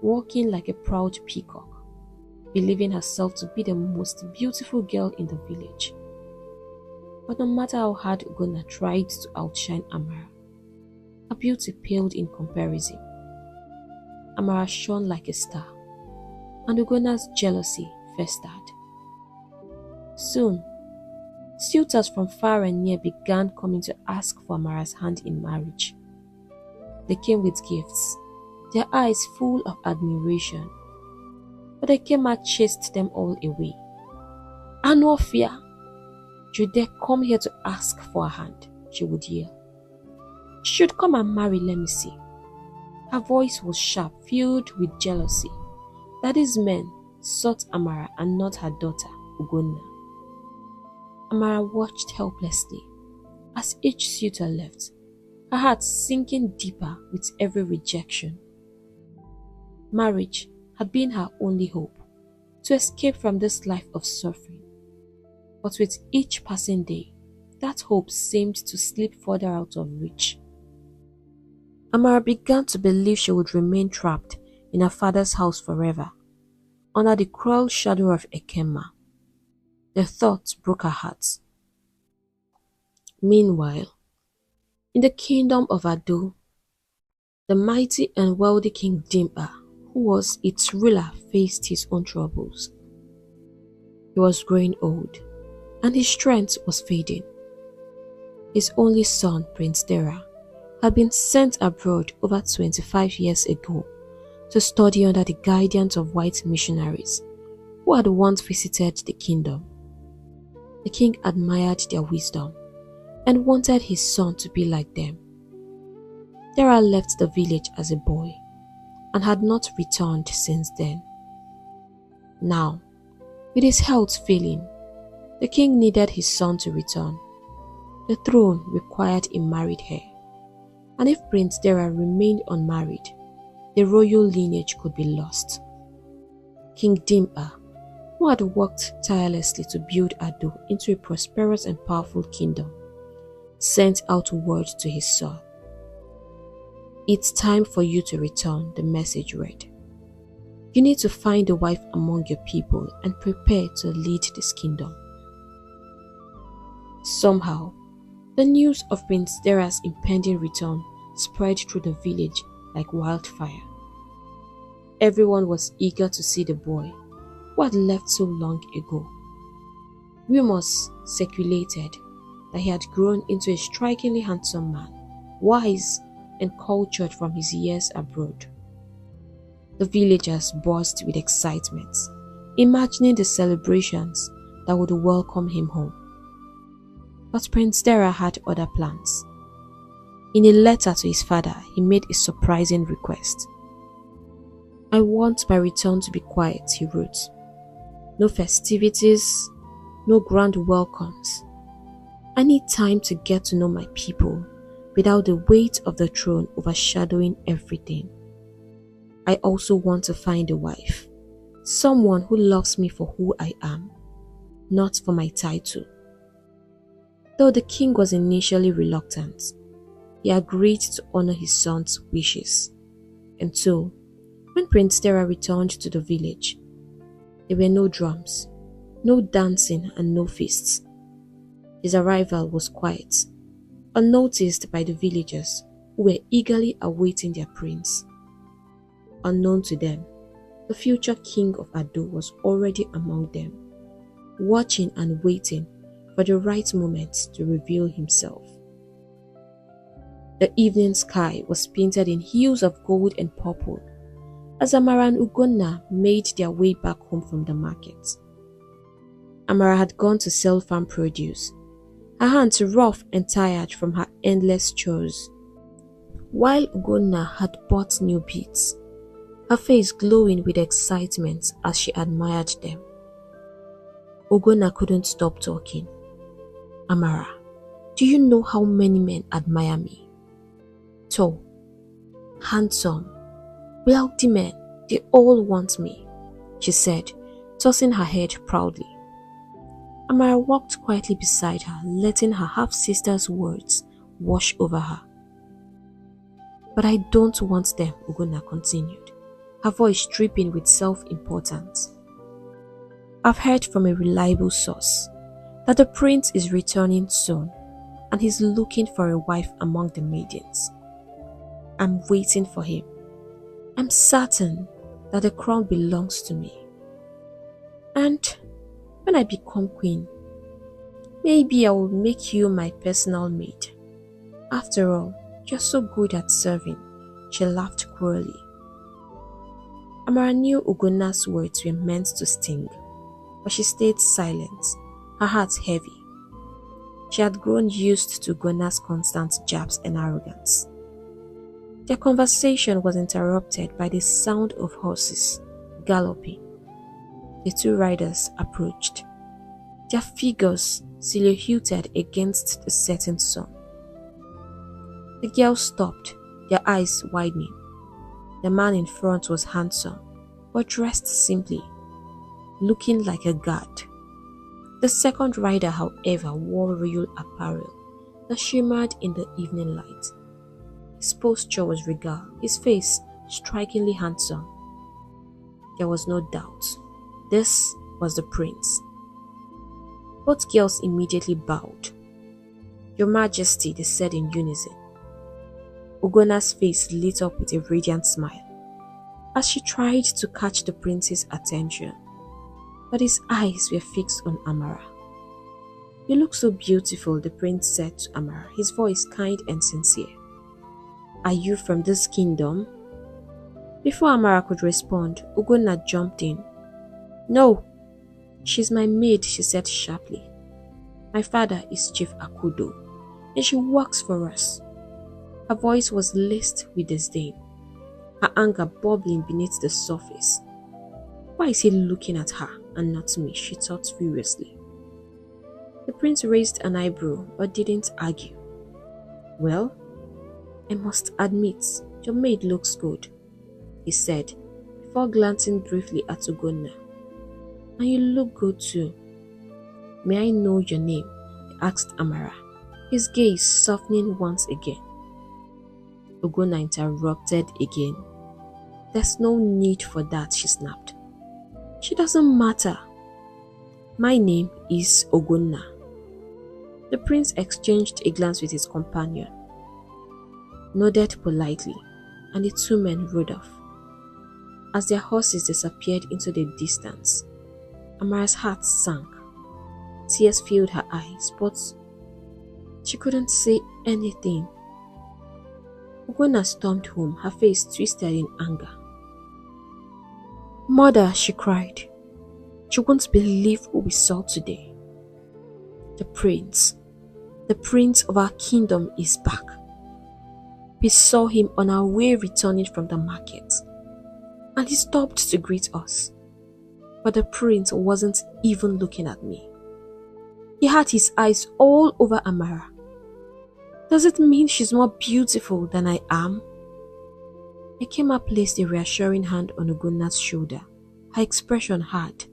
[SPEAKER 1] walking like a proud peacock, believing herself to be the most beautiful girl in the village. But no matter how hard Ugonna tried to outshine Amara, her beauty paled in comparison. Amara shone like a star, and Ugonna's jealousy festered. Soon, suitors from far and near began coming to ask for Amara's hand in marriage. They came with gifts, their eyes full of admiration, but the Kema chased them all away. "No fear! Should they come here to ask for a hand?" she would yell. "Should come and marry, let me see." Her voice was sharp, filled with jealousy, that these men sought Amara and not her daughter, Ugonna. Amara watched helplessly as each suitor left, her heart sinking deeper with every rejection. Marriage had been her only hope, to escape from this life of suffering. But with each passing day, that hope seemed to slip further out of reach. Amara began to believe she would remain trapped in her father's house forever, under the cruel shadow of Ekema. The thought broke her heart. Meanwhile, in the kingdom of Ado, the mighty and wealthy King Dimba, who was its ruler, faced his own troubles. He was growing old, and his strength was fading. His only son, Prince Dera, had been sent abroad over 25 years ago to study under the guidance of white missionaries who had once visited the kingdom. The king admired their wisdom and wanted his son to be like them. Dera left the village as a boy and had not returned since then. Now, with his health failing, the king needed his son to return. The throne required a married heir, and if Prince Dera remained unmarried, the royal lineage could be lost. King Dimba, who had worked tirelessly to build Ado into a prosperous and powerful kingdom, sent out word to his son. "It's time for you to return," the message read. "You need to find a wife among your people and prepare to lead this kingdom." Somehow, the news of Prince Dera's impending return spread through the village like wildfire. Everyone was eager to see the boy who had left so long ago. Rumors circulated that he had grown into a strikingly handsome man, wise and cultured from his years abroad. The villagers buzzed with excitement, imagining the celebrations that would welcome him home. But Prince Dera had other plans. In a letter to his father, he made a surprising request. "I want my return to be quiet," he wrote. "No festivities, no grand welcomes. I need time to get to know my people without the weight of the throne overshadowing everything. I also want to find a wife, someone who loves me for who I am, not for my title." Though the king was initially reluctant, he agreed to honor his son's wishes. And so, when Prince Dera returned to the village, there were no drums, no dancing and no feasts. His arrival was quiet, unnoticed by the villagers who were eagerly awaiting their prince. Unknown to them, the future king of Ado was already among them, watching and waiting for the right moment to reveal himself. The evening sky was painted in hues of gold and purple as Amara and Ugonna made their way back home from the market. Amara had gone to sell farm produce, her hands rough and tired from her endless chores, while Ugonna had bought new beads, her face glowing with excitement as she admired them. Ugonna couldn't stop talking. Amara, do you know how many men admire me? Tall, handsome, wealthy men, they all want me, she said, tossing her head proudly. Amara walked quietly beside her, letting her half-sister's words wash over her. But I don't want them, Ugonna continued, her voice dripping with self-importance. I've heard from a reliable source that the prince is returning soon and he's looking for a wife among the maidens. I'm waiting for him. I'm certain that the crown belongs to me. And when I become queen, maybe I will make you my personal maid. After all, you're so good at serving, she laughed cruelly. Amara knew Ugonna's words were meant to sting, but she stayed silent, her heart heavy. She had grown used to Ugonna's constant jabs and arrogance. Their conversation was interrupted by the sound of horses galloping. The two riders approached, their figures silhouetted against the setting sun. The girls stopped, their eyes widening. The man in front was handsome, but dressed simply, looking like a god. The second rider, however, wore royal apparel that shimmered in the evening light. His posture was regal, his face strikingly handsome. There was no doubt. This was the prince. Both girls immediately bowed. Your Majesty, they said in unison. Ugonna's face lit up with a radiant smile as she tried to catch the prince's attention, but his eyes were fixed on Amara. You look so beautiful, the prince said to Amara, his voice kind and sincere. Are you from this kingdom? Before Amara could respond, Ugonna jumped in. No, she's my maid, she said sharply. My father is Chief Akudo, and she works for us. Her voice was laced with disdain, her anger bubbling beneath the surface. Why is he looking at her and not me? She thought furiously. The prince raised an eyebrow but didn't argue. Well, I must admit, your maid looks good, he said, before glancing briefly at Ugonna. And you look good too. May I know your name? He asked Amara, his gaze softening once again. Ugonna interrupted again. There's no need for that, she snapped. She doesn't matter. My name is Ugonna. The prince exchanged a glance with his companion, nodded politely, and the two men rode off. As their horses disappeared into the distance, Amara's heart sank. Tears filled her eyes, but she couldn't say anything. Ugonna stormed home, her face twisted in anger. Mother, she cried. You won't believe what we saw today. The prince of our kingdom is back. We saw him on our way returning from the market, and he stopped to greet us. But the prince wasn't even looking at me. He had his eyes all over Amara. Does it mean she's more beautiful than I am? Ekema placed a reassuring hand on Ugonna's shoulder, her expression hard.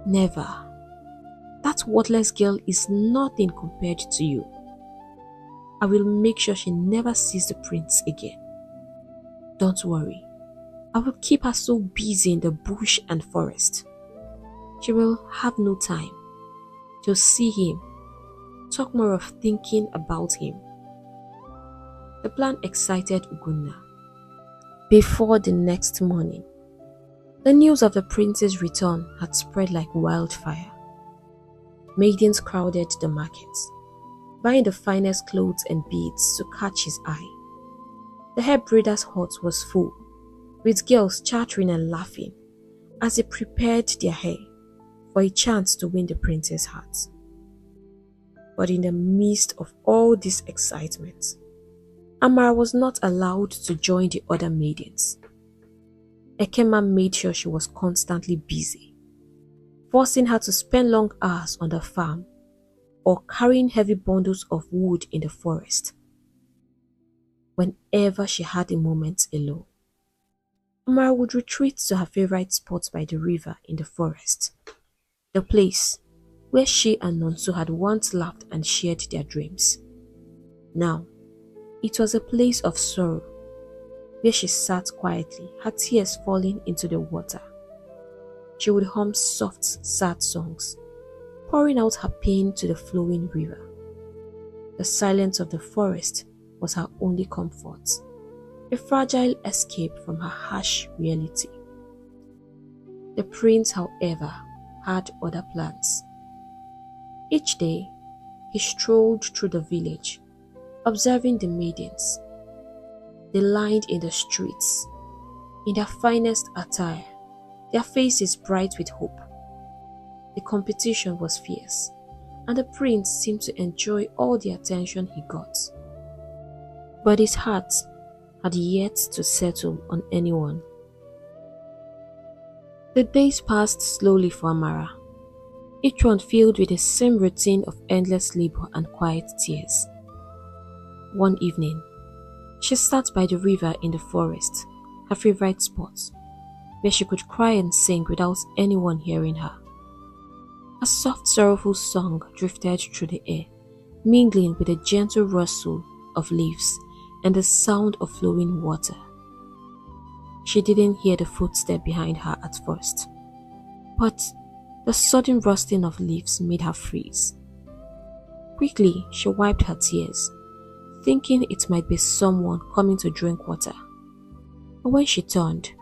[SPEAKER 1] Never. That worthless girl is nothing compared to you. I will make sure she never sees the prince again. Don't worry. I will keep her so busy in the bush and forest. She will have no time to see him, talk more of thinking about him. The plan excited Ugonna. Before the next morning, the news of the prince's return had spread like wildfire. Maidens crowded the markets, buying the finest clothes and beads to catch his eye. The hairbraiders' hut was full, with girls chattering and laughing as they prepared their hair. for a chance to win the prince's heart. But in the midst of all this excitement, Amara was not allowed to join the other maidens. Ekema made sure she was constantly busy, forcing her to spend long hours on the farm or carrying heavy bundles of wood in the forest. Whenever she had a moment alone, Amara would retreat to her favorite spot by the river in the forest, the place where she and Nonso had once laughed and shared their dreams. Now, it was a place of sorrow, where she sat quietly, her tears falling into the water. She would hum soft, sad songs, pouring out her pain to the flowing river. The silence of the forest was her only comfort, a fragile escape from her harsh reality. The prince, however, had other plans. Each day, he strolled through the village, observing the maidens. They lined in the streets, in their finest attire, their faces bright with hope. The competition was fierce, and the prince seemed to enjoy all the attention he got. But his heart had yet to settle on anyone. The days passed slowly for Amara, each one filled with the same routine of endless labor and quiet tears. One evening, she sat by the river in the forest, her favorite spot, where she could cry and sing without anyone hearing her. A soft, sorrowful song drifted through the air, mingling with the gentle rustle of leaves and the sound of flowing water. She didn't hear the footstep behind her at first, but the sudden rustling of leaves made her freeze. Quickly, she wiped her tears, thinking it might be someone coming to drink water. But when she turned,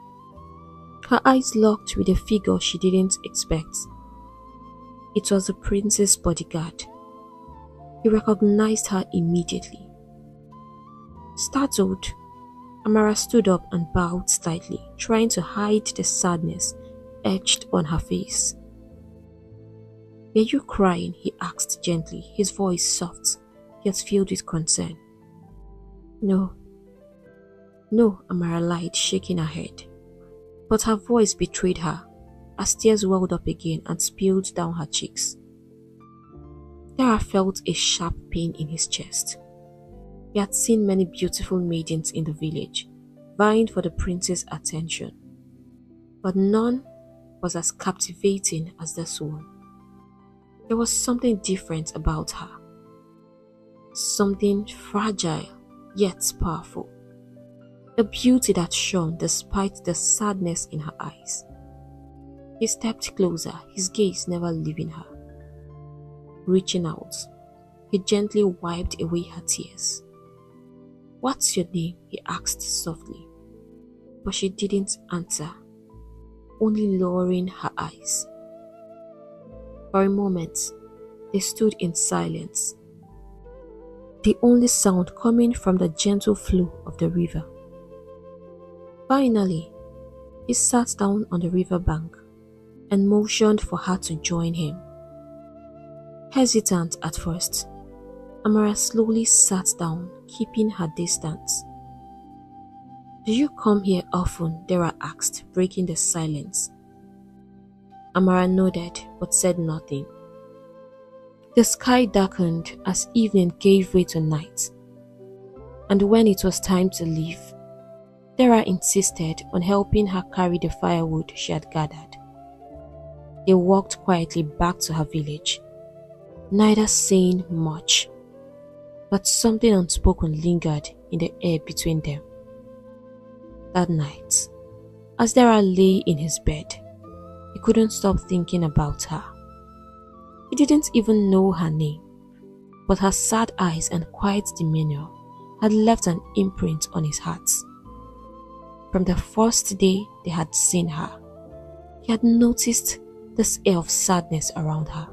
[SPEAKER 1] her eyes locked with a figure she didn't expect. It was the prince's bodyguard. He recognized her immediately. Startled, Amara stood up and bowed slightly, trying to hide the sadness etched on her face. "Were you crying?" he asked gently, his voice soft, yet filled with concern. No, Amara lied, shaking her head. But her voice betrayed her, as tears welled up again and spilled down her cheeks. Dara felt a sharp pain in his chest. He had seen many beautiful maidens in the village, vying for the prince's attention, but none was as captivating as this one. There was something different about her, something fragile yet powerful, a beauty that shone despite the sadness in her eyes. He stepped closer, his gaze never leaving her. Reaching out, he gently wiped away her tears. "What's your name?" he asked softly, but she didn't answer, only lowering her eyes. For a moment, they stood in silence, the only sound coming from the gentle flow of the river. Finally, he sat down on the riverbank and motioned for her to join him. Hesitant at first, Amara slowly sat down, keeping her distance. "Do you come here often?" Dara asked, breaking the silence. Amara nodded but said nothing. The sky darkened as evening gave way to night, and when it was time to leave, Dara insisted on helping her carry the firewood she had gathered. They walked quietly back to her village, neither saying much, but something unspoken lingered in the air between them. That night, as Dara lay in his bed, he couldn't stop thinking about her. He didn't even know her name, but her sad eyes and quiet demeanor had left an imprint on his heart. From the first day they had seen her, he had noticed this air of sadness around her.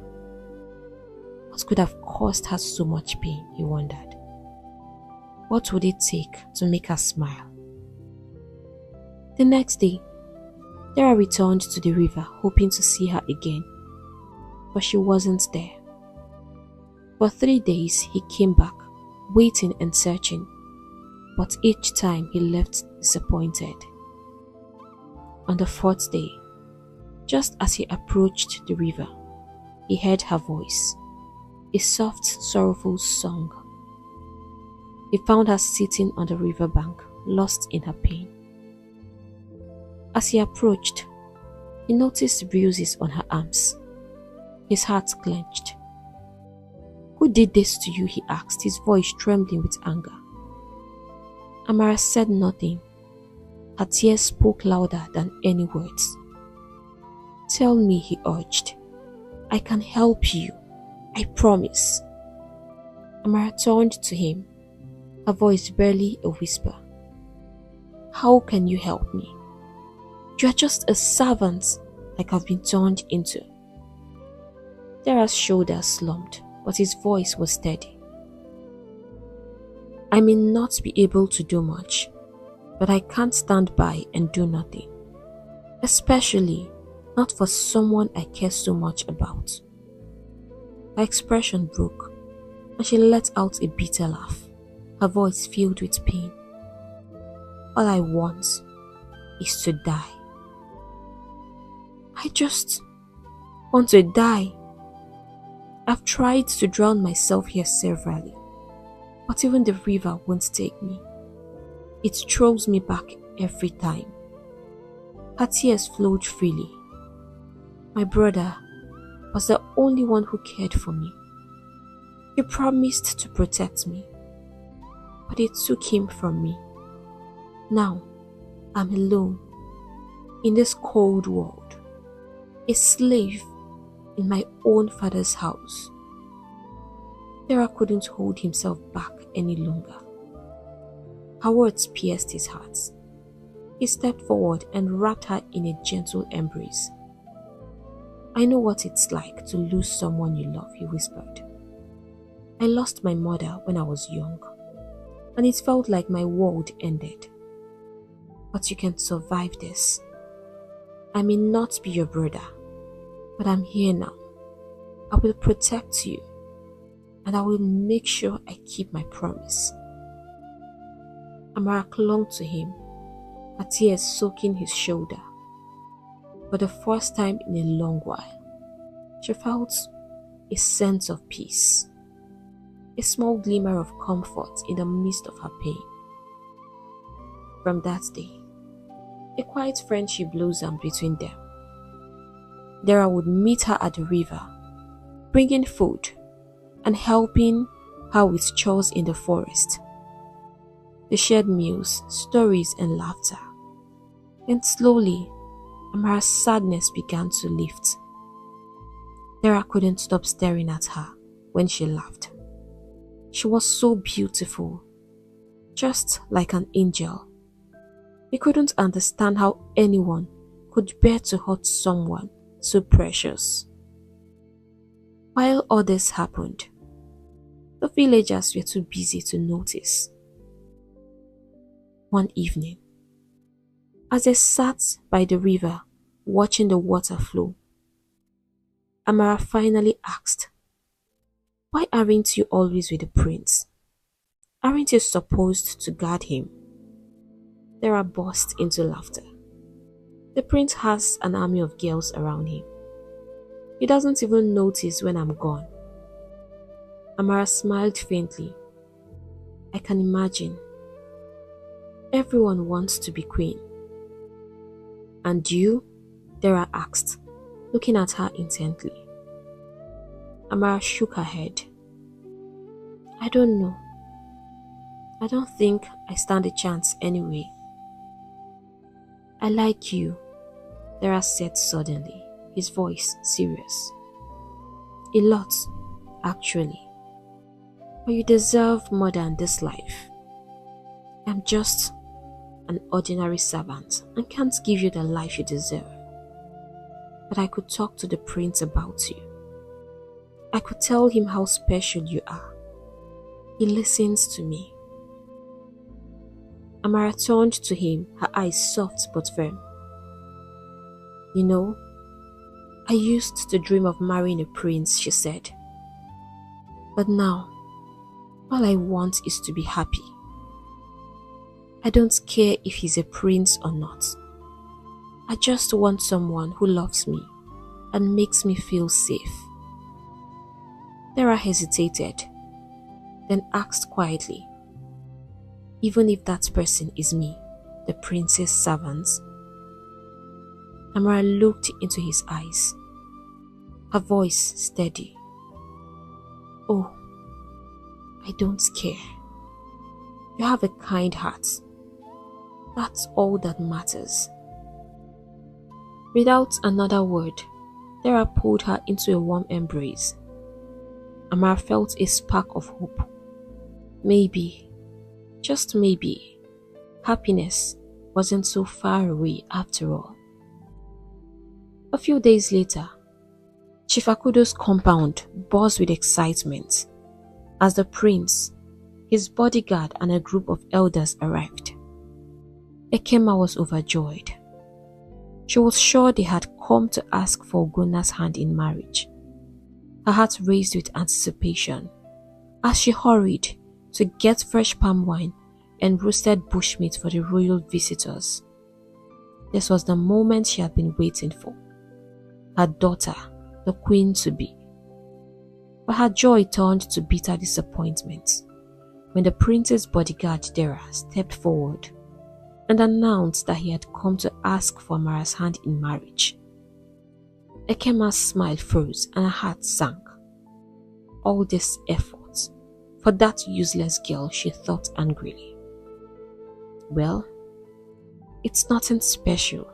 [SPEAKER 1] What could have caused her so much pain, he wondered. What would it take to make her smile? The next day, Dara returned to the river, hoping to see her again, but she wasn't there. For 3 days he came back, waiting and searching, but each time he left disappointed. On the 4th day, just as he approached the river, he heard her voice, a soft, sorrowful song. He found her sitting on the riverbank, lost in her pain. As he approached, he noticed bruises on her arms. His heart clenched. "Who did this to you?" he asked, his voice trembling with anger. Amara said nothing. Her tears spoke louder than any words. "Tell me," he urged. "I can help you. I promise." Amara turned to him, her voice barely a whisper. "How can you help me? You are just a servant like I've been turned into." Dara's shoulders slumped, but his voice was steady. "I may not be able to do much, but I can't stand by and do nothing, especially not for someone I care so much about." Her expression broke, and she let out a bitter laugh, her voice filled with pain. "All I want is to die. I just want to die. I've tried to drown myself here severally, but even the river won't take me. It throws me back every time." Her tears flowed freely. "My brother was the only one who cared for me. He promised to protect me, but it took him from me. Now I'm alone in this cold world, a slave in my own father's house." Dara couldn't hold himself back any longer. Her words pierced his heart. He stepped forward and wrapped her in a gentle embrace. "I know what it's like to lose someone you love," he whispered. "I lost my mother when I was young, and it felt like my world ended. But you can survive this. I may not be your brother, but I'm here now. I will protect you, and I will make sure I keep my promise." Amara clung to him, her tears soaking his shoulder. For the first time in a long while, she felt a sense of peace, a small glimmer of comfort in the midst of her pain. From that day, a quiet friendship blossomed between them. Dara would meet her at the river, bringing food and helping her with chores in the forest. They shared meals, stories, and laughter. And slowly, Amara's sadness began to lift. Dara couldn't stop staring at her when she laughed. She was so beautiful, just like an angel. He couldn't understand how anyone could bear to hurt someone so precious. While all this happened, the villagers were too busy to notice. One evening, as they sat by the river watching the water flow, Amara finally asked, "Why aren't you always with the prince? Aren't you supposed to guard him?" Dara burst into laughter. "The prince has an army of girls around him. He doesn't even notice when I'm gone." Amara smiled faintly. "I can imagine. Everyone wants to be queen." "And you?" Dara asked, looking at her intently. Amara shook her head. "I don't know. I don't think I stand a chance anyway." "I like you," Dara said suddenly, his voice serious. "A lot, actually. But you deserve more than this life. I'm just an ordinary servant and can't give you the life you deserve. But I could talk to the prince about you. I could tell him how special you are. He listens to me." Amara turned to him, her eyes soft but firm. "You know, I used to dream of marrying a prince, she said. But now, all I want is to be happy. I don't care if he's a prince or not. I just want someone who loves me and makes me feel safe. Dara hesitated, then asked quietly, even if that person is me, the prince's servant? Amara looked into his eyes, her voice steady. Oh, I don't care. You have a kind heart. That's all that matters. Without another word, Dara pulled her into a warm embrace. Amara felt a spark of hope. Maybe, just maybe, happiness wasn't so far away after all. A few days later, Chief Akudo's compound buzzed with excitement as the prince, his bodyguard and a group of elders arrived. Ekema was overjoyed. She was sure they had come to ask for Ogona's hand in marriage. Her heart raced with anticipation as she hurried to get fresh palm wine and roasted bushmeat for the royal visitors. This was the moment she had been waiting for. Her daughter, the queen-to-be. But her joy turned to bitter disappointment when the prince's bodyguard Dara stepped forward and announced that he had come to ask for Amara's hand in marriage. Ekema's smile froze and her heart sank. All this effort for that useless girl, she thought angrily. Well, it's nothing special.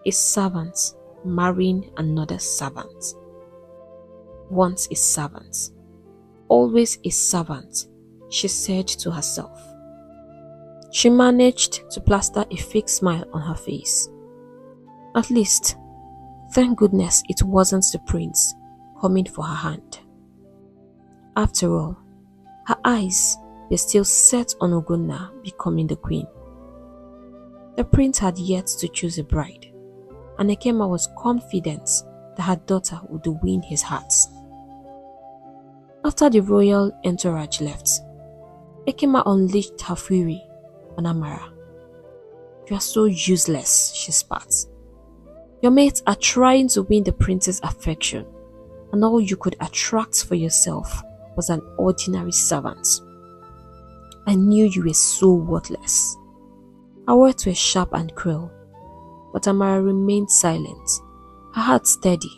[SPEAKER 1] A servant marrying another servant. Once a servant, always a servant, she said to herself. She managed to plaster a fake smile on her face. At least, thank goodness it wasn't the prince coming for her hand. After all, her eyes were still set on Ogonna becoming the queen. The prince had yet to choose a bride, and Ekema was confident that her daughter would win his heart. After the royal entourage left, Ekema unleashed her fury on Amara. You are so useless, she spat. Your mates are trying to win the prince's affection, and all you could attract for yourself was an ordinary servant. I knew you were so worthless. Her words were sharp and cruel, but Amara remained silent, her heart steady.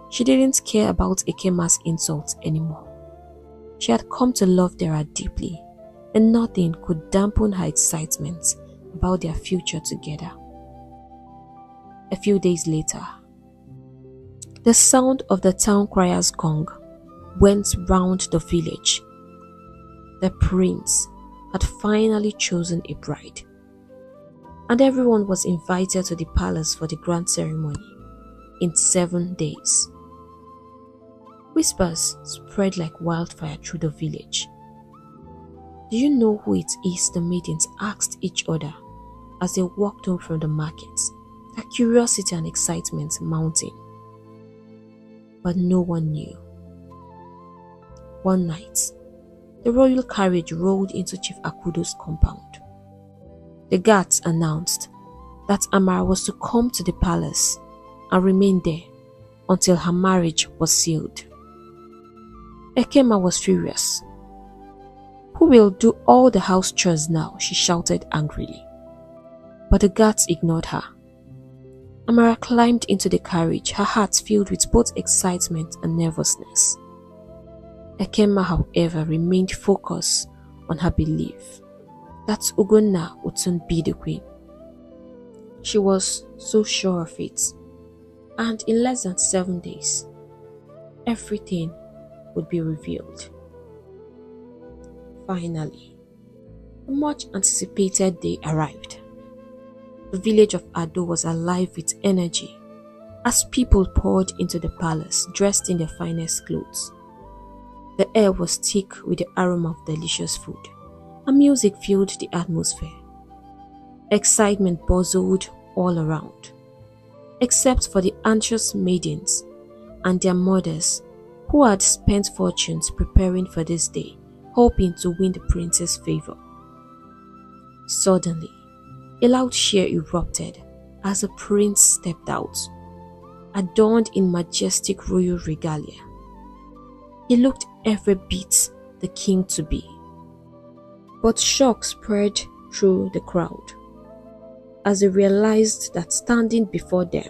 [SPEAKER 1] She didn't care about Ekema's insults anymore. She had come to love Dara deeply, and nothing could dampen her excitement about their future together. A few days later, the sound of the town crier's gong went round the village. The prince had finally chosen a bride, and everyone was invited to the palace for the grand ceremony in 7 days. Whispers spread like wildfire through the village. Do you know who it is? The maidens asked each other as they walked home from the market, their curiosity and excitement mounting. But no one knew. One night, the royal carriage rolled into Chief Akudo's compound. The guards announced that Amara was to come to the palace and remain there until her marriage was sealed. Ekema was furious. Who will do all the house chores now? She shouted angrily. But the guards ignored her. Amara climbed into the carriage, her heart filled with both excitement and nervousness. Ekema, however, remained focused on her belief that Ogonna would soon be the queen. She was so sure of it, and in less than 7 days, everything would be revealed. Finally, the much anticipated day arrived. The village of Ado was alive with energy as people poured into the palace dressed in their finest clothes. The air was thick with the aroma of delicious food, and music filled the atmosphere. Excitement buzzed all around. except for the anxious maidens and their mothers who had spent fortunes preparing for this day, hoping to win the prince's favor. Suddenly, a loud cheer erupted as the prince stepped out, adorned in majestic royal regalia. He looked every bit the king to be. But shock spread through the crowd as they realized that standing before them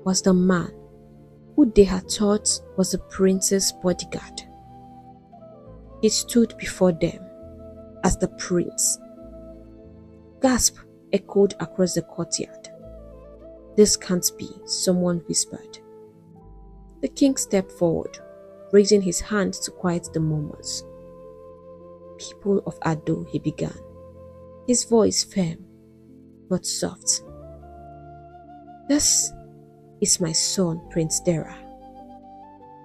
[SPEAKER 1] was the man who they had thought was the prince's bodyguard. He stood before them as the prince. Gasp echoed across the courtyard. "This can't be," someone whispered. The king stepped forward, raising his hand to quiet the murmurs. "People of Ado," he began, his voice firm but soft. "This is my son, Prince Dera."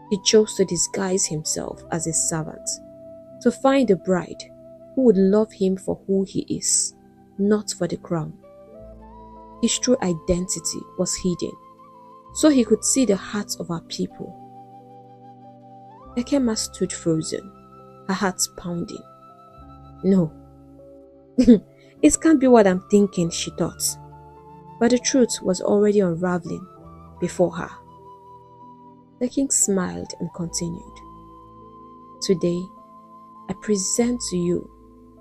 [SPEAKER 1] He chose to disguise himself as a servant, to find a bride who would love him for who he is, not for the crown. His true identity was hidden, so he could see the hearts of our people. Ekema stood frozen, her heart pounding. "No, it can't be what I'm thinking," she thought. But the truth was already unraveling before her. The king smiled and continued. "Today, I present to you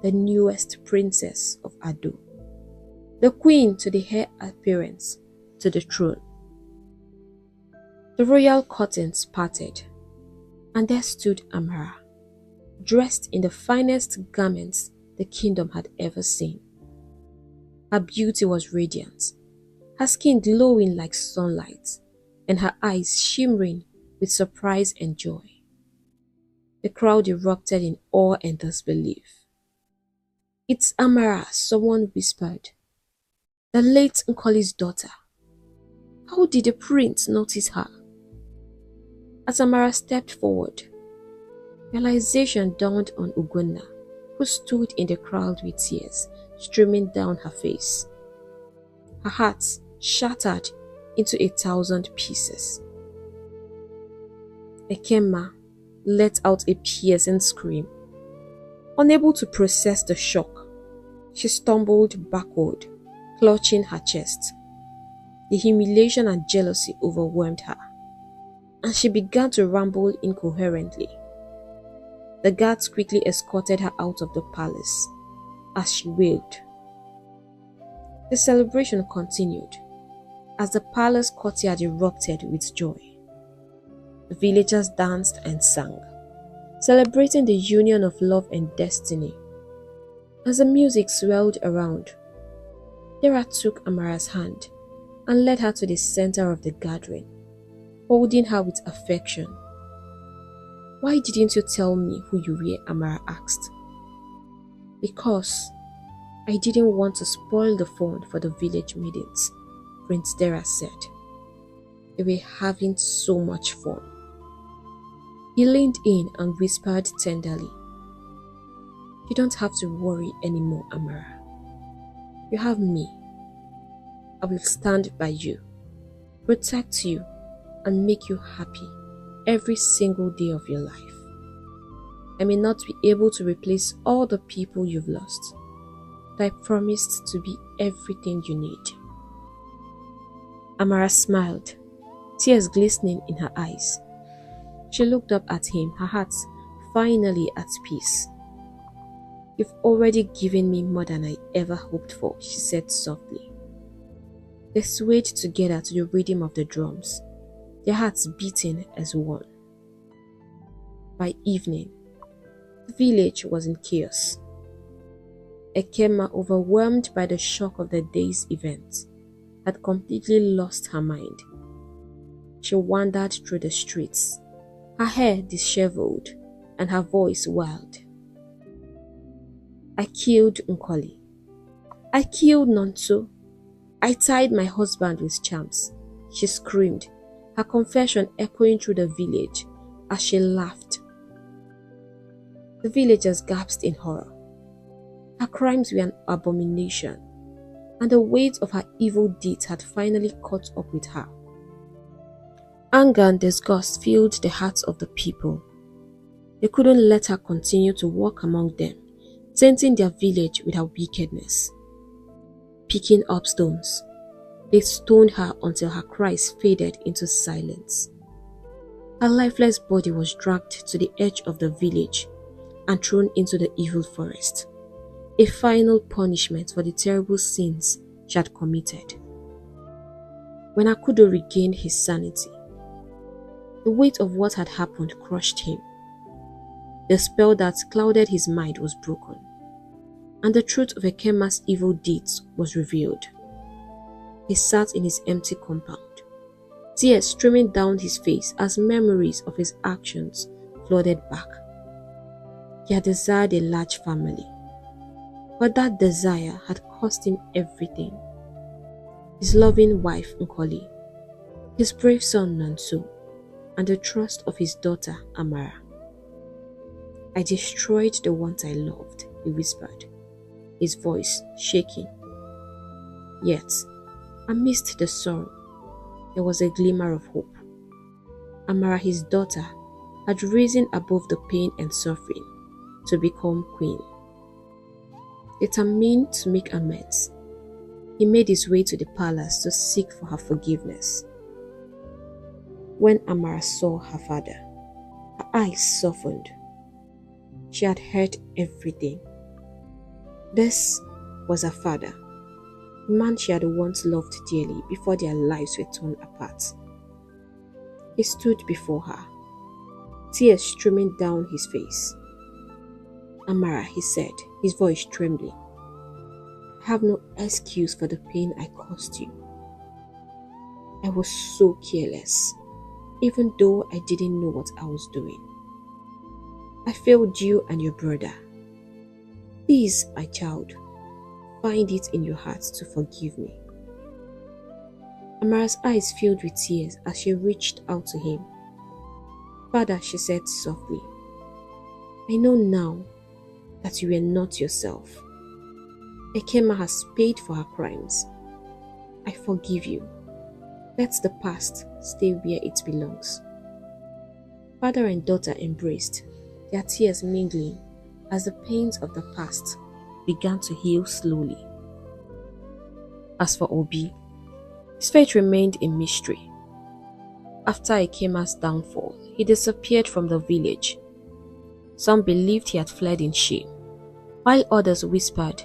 [SPEAKER 1] the newest princess of Ado, the queen to the heir appearance to the throne." The royal curtains parted, and there stood Amara, dressed in the finest garments the kingdom had ever seen. Her beauty was radiant, her skin glowing like sunlight, and her eyes shimmering with surprise and joy. The crowd erupted in awe and disbelief. "It's Amara," someone whispered. "The late Nkoli's daughter. How did the prince notice her?" As Amara stepped forward, realization dawned on Ugonna, who stood in the crowd with tears streaming down her face. Her heart shattered into 1,000 pieces. Ekema let out a piercing scream. Unable to process the shock, she stumbled backward, clutching her chest. The humiliation and jealousy overwhelmed her, and she began to ramble incoherently. The guards quickly escorted her out of the palace as she wailed. The celebration continued as the palace courtyard erupted with joy. The villagers danced and sang, celebrating the union of love and destiny. As the music swelled around, Dera took Amara's hand and led her to the center of the gathering, holding her with affection. "Why didn't you tell me who you were?" Amara asked. "Because I didn't want to spoil the fun for the village maidens," Prince Dera said. They were having so much fun. He leaned in and whispered tenderly, "You don't have to worry anymore, Amara. You have me. I will stand by you, protect you, and make you happy every single day of your life. I may not be able to replace all the people you've lost, but I promised to be everything you need." Amara smiled, tears glistening in her eyes. She looked up at him, her heart finally at peace. "You've already given me more than I ever hoped for," she said softly. They swayed together to the rhythm of the drums, their hearts beating as one. By evening, the village was in chaos. Ekema, overwhelmed by the shock of the day's events, had completely lost her mind. She wandered through the streets, her hair disheveled and her voice wild. "I killed Nkoli. I killed Nonso. I tied my husband with charms," she screamed, her confession echoing through the village as she laughed. The villagers gasped in horror. Her crimes were an abomination, and the weight of her evil deeds had finally caught up with her. Anger and disgust filled the hearts of the people. They couldn't let her continue to walk among them, tainting their village with her wickedness. Picking up stones, they stoned her until her cries faded into silence. Her lifeless body was dragged to the edge of the village and thrown into the evil forest, a final punishment for the terrible sins she had committed. When Akudo regained his sanity, the weight of what had happened crushed him. The spell that clouded his mind was broken, and the truth of Ekema's evil deeds was revealed. He sat in his empty compound, tears streaming down his face as memories of his actions flooded back. He had desired a large family, but that desire had cost him everything. His loving wife Nkoli, his brave son Nanso, and the trust of his daughter Amara. I destroyed the ones I loved, he whispered, his voice shaking. Yet, amidst the sorrow, there was a glimmer of hope. Amara, his daughter, had risen above the pain and suffering to become queen. Determined to make amends, he made his way to the palace to seek for her forgiveness. When Amara saw her father, her eyes softened. She had heard everything. This was her father, the man she had once loved dearly before their lives were torn apart. He stood before her, tears streaming down his face. Amara, he said, his voice trembling, I have no excuse for the pain I caused you. I was so careless, even though I didn't know what I was doing. I failed you and your brother. Please, my child, find it in your heart to forgive me. Amara's eyes filled with tears as she reached out to him. Father, she said softly, I know now that you were not yourself. Ekema has paid for her crimes. I forgive you. Let the past stay where it belongs. Father and daughter embraced, their tears mingling as the pains of the past began to heal slowly. As for Obi, his fate remained a mystery. After Ekema's downfall, he disappeared from the village. Some believed he had fled in shame, while others whispered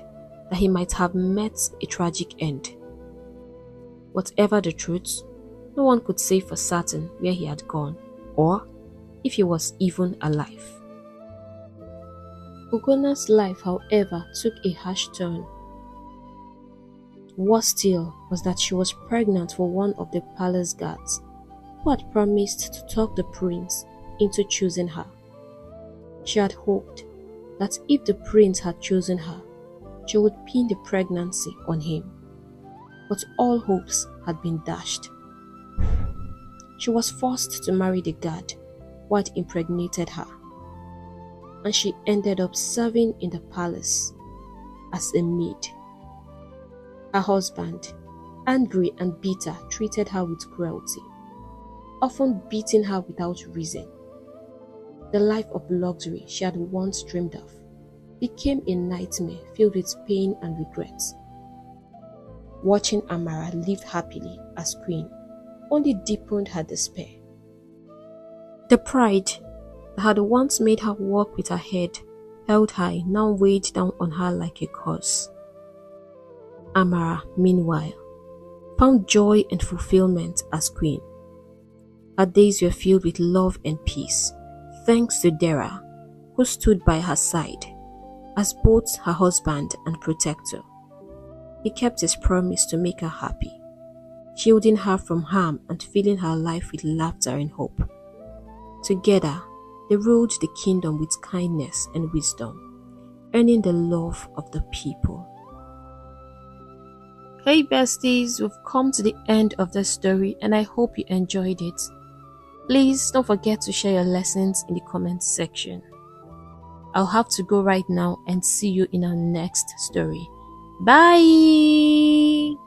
[SPEAKER 1] that he might have met a tragic end. Whatever the truth, no one could say for certain where he had gone or if he was even alive. Ogona's life, however, took a harsh turn. Worse still was that she was pregnant for one of the palace guards, who had promised to talk the prince into choosing her. She had hoped that if the prince had chosen her, she would pin the pregnancy on him. But all hopes had been dashed. She was forced to marry the guard who had impregnated her, and she ended up serving in the palace as a maid. Her husband, angry and bitter, treated her with cruelty, often beating her without reason. The life of luxury she had once dreamed of became a nightmare filled with pain and regret. Watching Amara live happily as queen only deepened her despair. The pride that had once made her walk with her head held high now weighed down on her like a curse. Amara, meanwhile, found joy and fulfillment as queen. Her days were filled with love and peace, thanks to Dera, who stood by her side as both her husband and protector. He kept his promise to make her happy, shielding her from harm and filling her life with laughter and hope. Together, they ruled the kingdom with kindness and wisdom, earning the love of the people. Hey besties, we've come to the end of the story and I hope you enjoyed it. Please don't forget to share your lessons in the comments section. I'll have to go right now and see you in our next story. Bye!